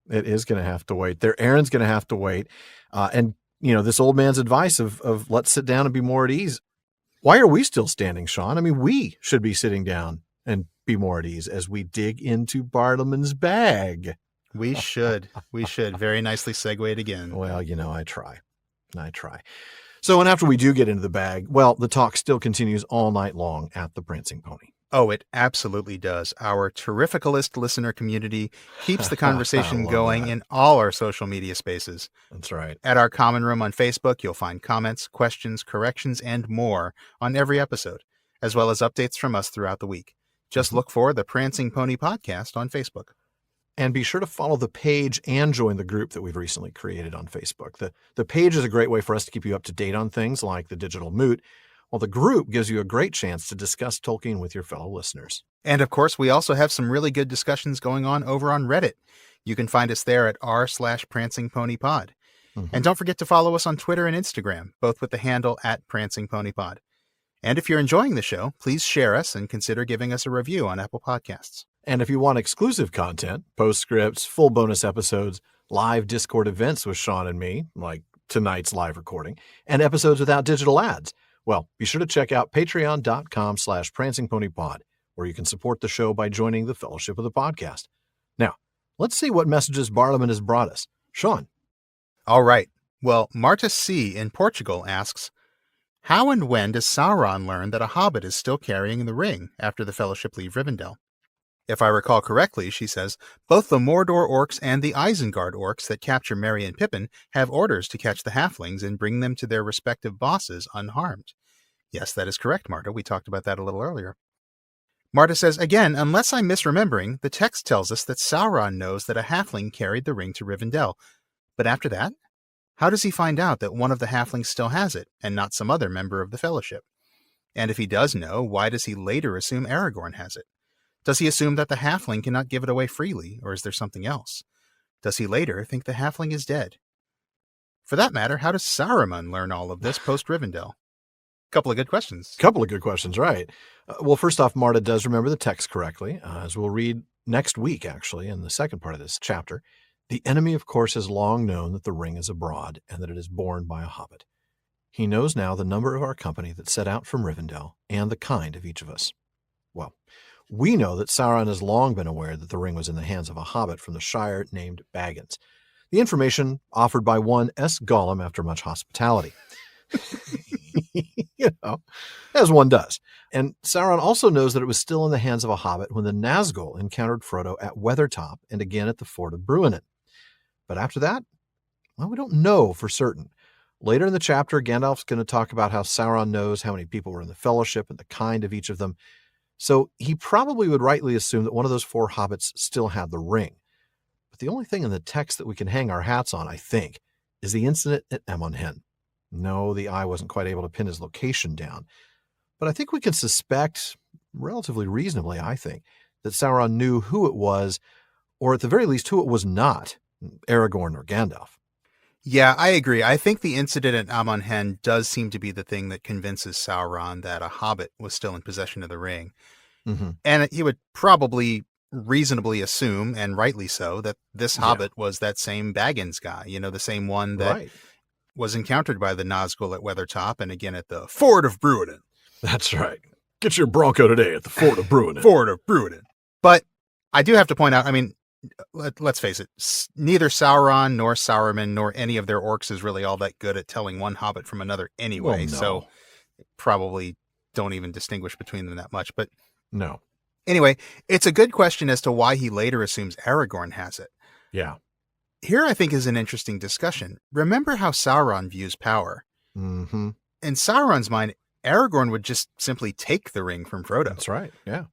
It is going to have to wait. Their errand's going to have to wait. And this old man's advice of let's sit down and be more at ease. Why are we still standing, Sean? I mean, we should be sitting down and be more at ease as we dig into Bartleman's bag. We should. Very nicely segued again. Well, I try. So, and after we do get into the bag, well, the talk still continues all night long at the Prancing Pony. Oh, it absolutely does. Our terrificalist listener community keeps the conversation going in all our social media spaces. That's right. At our common room on Facebook, you'll find comments, questions, corrections, and more on every episode, as well as updates from us throughout the week. Just look for the Prancing Pony Podcast on Facebook. And be sure to follow the page and join the group that we've recently created on Facebook. The page is a great way for us to keep you up to date on things like the digital moot, while the group gives you a great chance to discuss Tolkien with your fellow listeners. And of course, we also have some really good discussions going on over on Reddit. You can find us there at r/prancingponypod. And don't forget to follow us on Twitter and Instagram, both with the handle @prancingponypod. And if you're enjoying the show, please share us and consider giving us a review on Apple Podcasts. And if you want exclusive content, postscripts, full bonus episodes, live Discord events with Sean and me, like tonight's live recording, and episodes without digital ads, well, be sure to check out patreon.com/prancingponypod, where you can support the show by joining the Fellowship of the Podcast. Now, let's see what messages Bartleman has brought us. Sean. All right. Well, Marta C. in Portugal asks, how and when does Sauron learn that a hobbit is still carrying the ring after the Fellowship leave Rivendell? If I recall correctly, she says, both the Mordor orcs and the Isengard orcs that capture Merry and Pippin have orders to catch the halflings and bring them to their respective bosses unharmed. Yes, that is correct, Marta. We talked about that a little earlier. Marta says, again, unless I'm misremembering, the text tells us that Sauron knows that a halfling carried the ring to Rivendell. But after that, how does he find out that one of the halflings still has it and not some other member of the Fellowship? And if he does know, why does he later assume Aragorn has it? Does he assume that the halfling cannot give it away freely, or is there something else? Does he later think the halfling is dead? For that matter, how does Saruman learn all of this post-Rivendell? Couple of good questions, right. Well, first off, Marta does remember the text correctly, as we'll read next week, actually, in the second part of this chapter. The enemy, of course, has long known that the ring is abroad and that it is borne by a hobbit. He knows now the number of our company that set out from Rivendell and the kind of each of us. Well, we know that Sauron has long been aware that the ring was in the hands of a hobbit from the Shire named Baggins. The information offered by one S. Gollum after much hospitality. As one does. And Sauron also knows that it was still in the hands of a hobbit when the Nazgul encountered Frodo at Weathertop and again at the fort of Bruinen. But after that, well, we don't know for certain. Later in the chapter, Gandalf's going to talk about how Sauron knows how many people were in the Fellowship and the kind of each of them. So he probably would rightly assume that one of those four hobbits still had the ring. But the only thing in the text that we can hang our hats on, I think, is the incident at Amon Hen. No, the eye wasn't quite able to pin his location down. But I think we can suspect, relatively reasonably, I think, that Sauron knew who it was, or at the very least who it was not, Aragorn or Gandalf. Yeah, I agree. I think the incident at Amon Hen does seem to be the thing that convinces Sauron that a hobbit was still in possession of the ring. Mm-hmm. And he would probably reasonably assume, and rightly so, that this hobbit was that same Baggins guy, the same one that was encountered by the Nazgul at Weathertop and again at the Ford of Bruinen. That's right. Get your Bronco today at the Ford of Bruinen. Ford of Bruinen. But I do have to point out, let's face it, neither Sauron nor Saruman nor any of their orcs is really all that good at telling one hobbit from another anyway. Well, no. So probably don't even distinguish between them that much. But no. Anyway, it's a good question as to why he later assumes Aragorn has it. Yeah. Here, I think, is an interesting discussion. Remember how Sauron views power. Mm-hmm. In Sauron's mind, Aragorn would just simply take the ring from Frodo. That's right, yeah.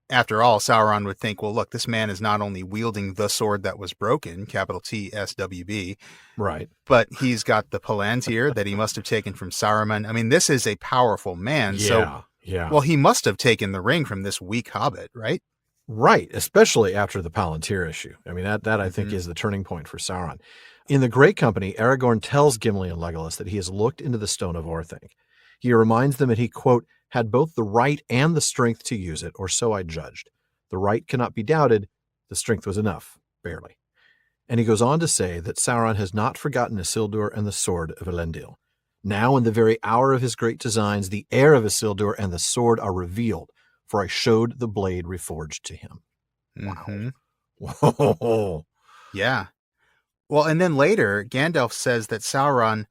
After all, Sauron would think, well, look, this man is not only wielding the sword that was broken, capital T-S-W-B, right, but he's got the Palantir that he must have taken from Saruman. This is a powerful man. Yeah. Well, he must have taken the ring from this weak hobbit, right? Right, especially after the Palantir issue. That I think is the turning point for Sauron. In the Great Company, Aragorn tells Gimli and Legolas that he has looked into the Stone of Orthanc. He reminds them that he, quote, had both the right and the strength to use it, or so I judged. The right cannot be doubted. The strength was enough, barely. And he goes on to say that Sauron has not forgotten Isildur and the sword of Elendil. Now, in the very hour of his great designs, the heir of Isildur and the sword are revealed, for I showed the blade reforged to him. Mm-hmm. Wow. Whoa. Yeah. Well, and then later, Gandalf says that Sauron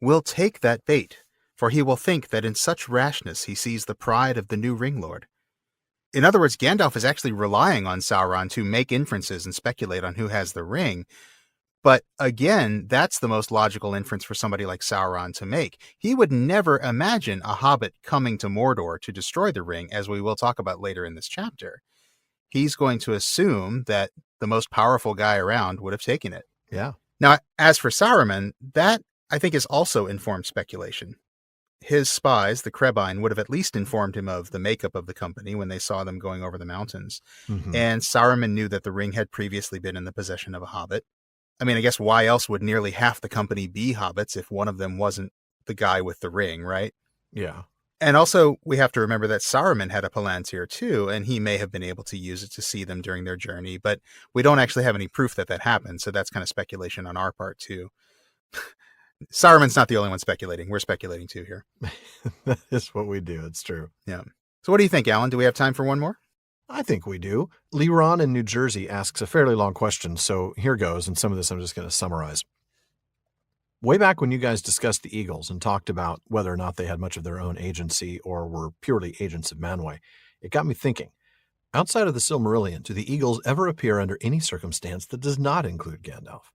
will take that bait, for he will think that in such rashness he sees the pride of the new ring lord. In other words, Gandalf is actually relying on Sauron to make inferences and speculate on who has the ring. But again, that's the most logical inference for somebody like Sauron to make. He would never imagine a hobbit coming to Mordor to destroy the ring, as we will talk about later in this chapter. He's going to assume that the most powerful guy around would have taken it. Yeah. Now, as for Saruman, that, I think, is also informed speculation. His spies, the Krebine, would have at least informed him of the makeup of the company when they saw them going over the mountains. Mm-hmm. And Saruman knew that the ring had previously been in the possession of a hobbit. I guess why else would nearly half the company be hobbits if one of them wasn't the guy with the ring, right? Yeah. And also, we have to remember that Saruman had a Palantir too, and he may have been able to use it to see them during their journey, but we don't actually have any proof that happened, so that's kind of speculation on our part too. Saruman's not the only one speculating. We're speculating too here. That is what we do. It's true. Yeah. So what do you think, Alan? Do we have time for one more? I think we do. Leron in New Jersey asks a fairly long question, so here goes, and some of this I'm just going to summarize. Way back when you guys discussed the Eagles and talked about whether or not they had much of their own agency or were purely agents of Manwë, it got me thinking. Outside of the Silmarillion, do the Eagles ever appear under any circumstance that does not include Gandalf?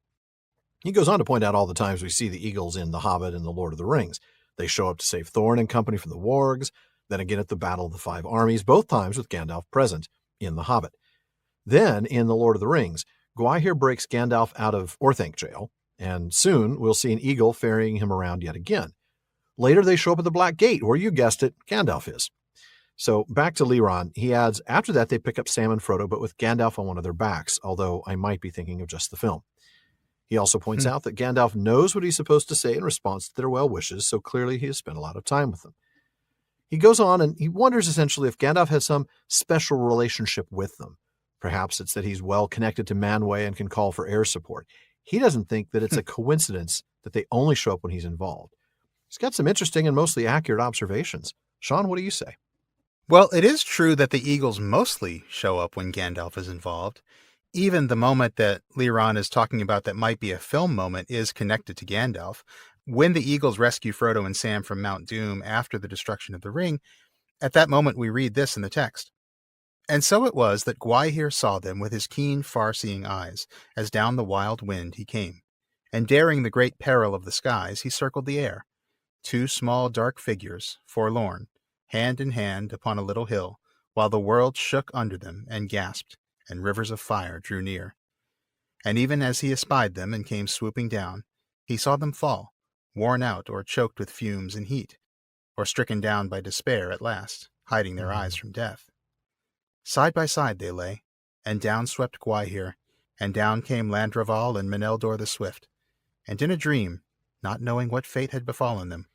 He goes on to point out all the times we see the Eagles in The Hobbit and The Lord of the Rings. They show up to save Thorin and company from the wargs, then again at the Battle of the Five Armies, both times with Gandalf present in The Hobbit. Then, in The Lord of the Rings, Gwaihir breaks Gandalf out of Orthanc jail, and soon we'll see an eagle ferrying him around yet again. Later, they show up at the Black Gate, where you guessed it, Gandalf is. So, back to Leron, he adds, after that they pick up Sam and Frodo, but with Gandalf on one of their backs, although I might be thinking of just the film. He also points out that Gandalf knows what he's supposed to say in response to their well wishes, so clearly he has spent a lot of time with them. He goes on and he wonders essentially if Gandalf has some special relationship with them. Perhaps it's that he's well connected to Manwë and can call for air support. He doesn't think that it's a coincidence that they only show up when he's involved. He's got some interesting and mostly accurate observations. Sean, what do you say? Well, it is true that the Eagles mostly show up when Gandalf is involved. Even the moment that Leron is talking about that might be a film moment is connected to Gandalf. When the Eagles rescue Frodo and Sam from Mount Doom after the destruction of the ring, at that moment we read this in the text. And so it was that Gwaihir saw them with his keen, far-seeing eyes, as down the wild wind he came. And daring the great peril of the skies, he circled the air. 2 small dark figures, forlorn, hand in hand upon a little hill, while the world shook under them and gasped, and rivers of fire drew near. And even as he espied them and came swooping down, he saw them fall, worn out or choked with fumes and heat, or stricken down by despair at last, hiding their eyes from death. Side by side they lay, and down swept Gwaihir, and down came Landroval and Meneldor the Swift, and in a dream, not knowing what fate had befallen them,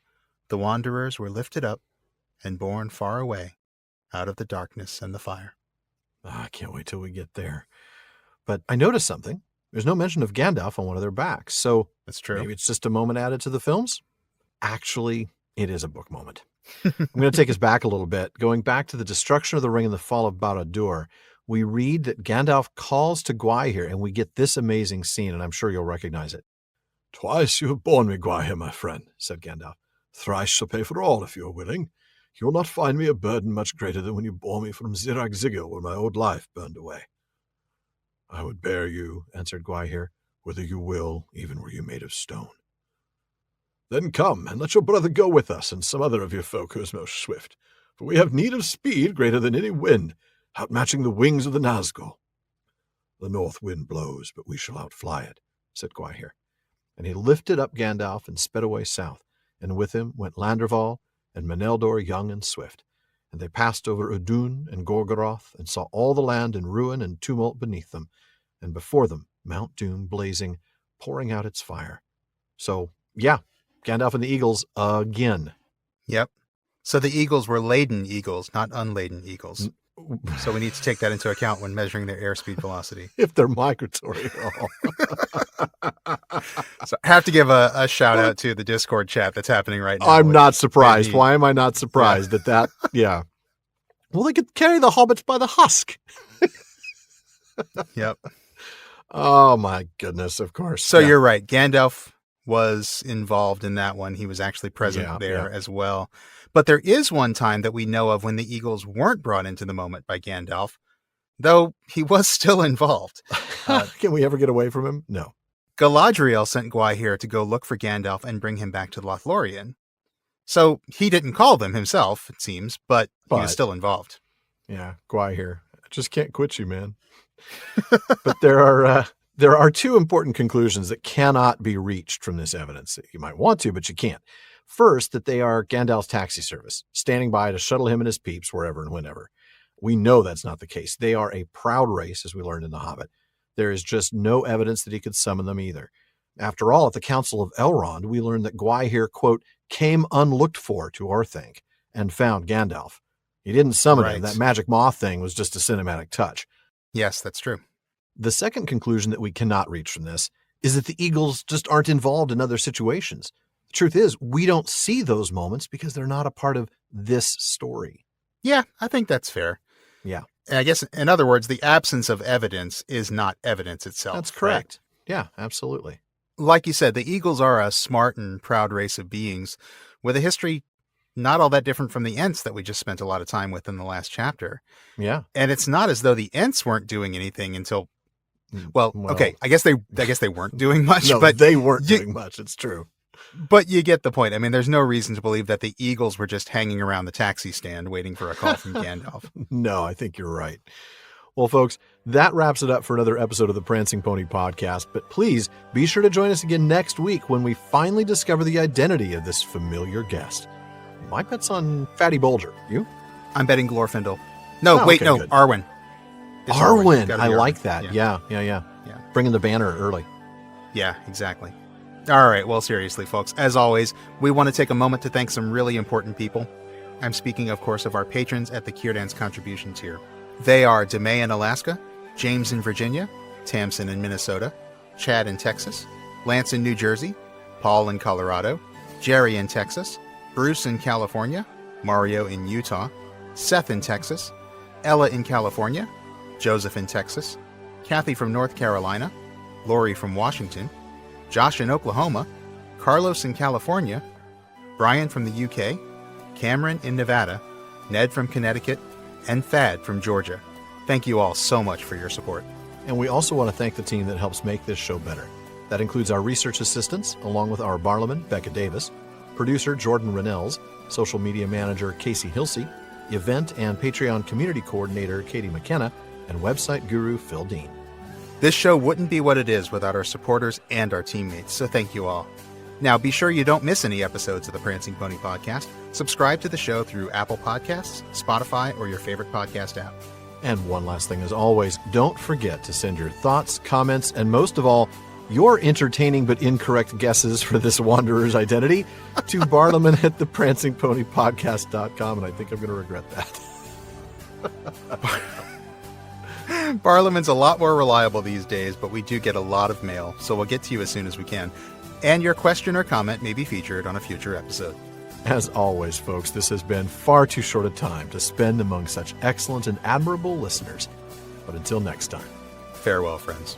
the wanderers were lifted up and borne far away out of the darkness and the fire. I can't wait till we get there. But I noticed something. There's no mention of Gandalf on one of their backs, so That's true. maybe it's just a moment added to the films? Actually, it is a book moment. I'm going to take us back a little bit. Going back to the destruction of the ring and the fall of Barad-dûr, we read that Gandalf calls to Gwaihir, and we get this amazing scene, and I'm sure you'll recognize it. "Twice you have borne me, Gwaihir, my friend," said Gandalf. "Thrice shall pay for all if you are willing. You will not find me a burden much greater than when you bore me from Zirag Zigil, where my old life burned away." "I would bear you," answered Gwaihir, "whether you will, even were you made of stone." "Then come, and let your brother go with us, and some other of your folk who is most swift, for we have need of speed greater than any wind, outmatching the wings of the Nazgul." "The north wind blows, but we shall outfly it," said Gwaihir. And he lifted up Gandalf and sped away south, and with him went Landroval and Meneldor young and swift. And they passed over Udun and Gorgoroth, and saw all the land in ruin and tumult beneath them, and before them Mount Doom blazing, pouring out its fire. So, yeah, Gandalf and the eagles again. Yep. So the eagles were laden eagles, not unladen eagles. So we need to take that into account when measuring their airspeed velocity. If they're migratory at all. So I have to give a shout out to the Discord chat that's happening right now. I'm not surprised. maybe- Why am I not surprised that? Yeah. Well, they could carry the hobbits by the husk. Yep. Oh, my goodness, of course. So Yeah. you're right. Gandalf was involved in that one. He was actually present Yeah, there yeah. as well. But there is one time that we know of when the eagles weren't brought into the moment by Gandalf, though he was still involved. Can we ever get away from him? No. Galadriel sent Gwaihir to go look for Gandalf and bring him back to Lothlorien. So he didn't call them himself, it seems, but he was But- still involved. Yeah, Gwaihir. I just can't quit you, man. But there are two important conclusions that cannot be reached from this evidence. You might want to, but you can't. First, that they are Gandalf's taxi service, standing by to shuttle him and his peeps wherever and whenever. We know that's not the case. They are a proud race, as we learned in The Hobbit. There is just no evidence that he could summon them either. After all, at the Council of Elrond, we learned that Gwaihir, quote, came unlooked for to Orthanc and found Gandalf. He didn't summon him. Right. That magic moth thing was just a cinematic touch. Yes, that's true. The second conclusion that we cannot reach from this is that the eagles just aren't involved in other situations. The truth is, we don't see those moments because they're not a part of this story. Yeah, I think that's fair. Yeah. And I guess, in other words, the absence of evidence is not evidence itself. That's right? correct. Yeah, absolutely. Like you said, the eagles are a smart and proud race of beings with a history not all that different from the Ents that we just spent a lot of time with in the last chapter. Yeah. And it's not as though the Ents weren't doing anything until, well, okay, I guess they weren't doing much, No, but they weren't doing much. It's true. But you get the point. I mean, there's no reason to believe that the eagles were just hanging around the taxi stand waiting for a call from Gandalf. No, I think you're right. Well, folks, that wraps it up for another episode of the Prancing Pony podcast. But please be sure to join us again next week when we finally discover the identity of this familiar guest. My bet's on Fatty Bolger. You? I'm betting Glorfindel. No, Oh, wait, okay, no, good. Arwen. It's Arwen. Gotta I be like Arwen. that. Yeah. Yeah. Yeah. Bringing the banner early. Yeah, exactly. All right, well, seriously, folks, as always, we want to take a moment to thank some really important people. I'm speaking, of course, of our patrons at the Círdan's contribution tier. They are DeMay in Alaska, James in Virginia, Tamsin in Minnesota, Chad in Texas, Lance in New Jersey, Paul in Colorado, Jerry in Texas, Bruce in California, Mario in Utah, Seth in Texas, Ella in California, Joseph in Texas, Kathy from North Carolina, Lori from Washington, Josh in Oklahoma, Carlos in California, Brian from the UK, Cameron in Nevada, Ned from Connecticut, and Thad from Georgia. Thank you all so much for your support. And we also want to thank the team that helps make this show better. That includes our research assistants, along with our Barlaman, Becca Davis, producer Jordan Rennells, social media manager Casey Hilsey, event and Patreon community coordinator Katie McKenna, and website guru Phil Dean. This show wouldn't be what it is without our supporters and our teammates, so thank you all. Now, be sure you don't miss any episodes of the Prancing Pony Podcast. Subscribe to the show through Apple Podcasts, Spotify, or your favorite podcast app. And one last thing, as always, don't forget to send your thoughts, comments, and most of all, your entertaining but incorrect guesses for this wanderer's identity to Bartleman at theprancingponypodcast.com, and I think I'm going to regret that. Parliament's a lot more reliable these days, but we do get a lot of mail, so we'll get to you as soon as we can. And your question or comment may be featured on a future episode. As always, folks, this has been far too short a time to spend among such excellent and admirable listeners. But until next time. Farewell, friends.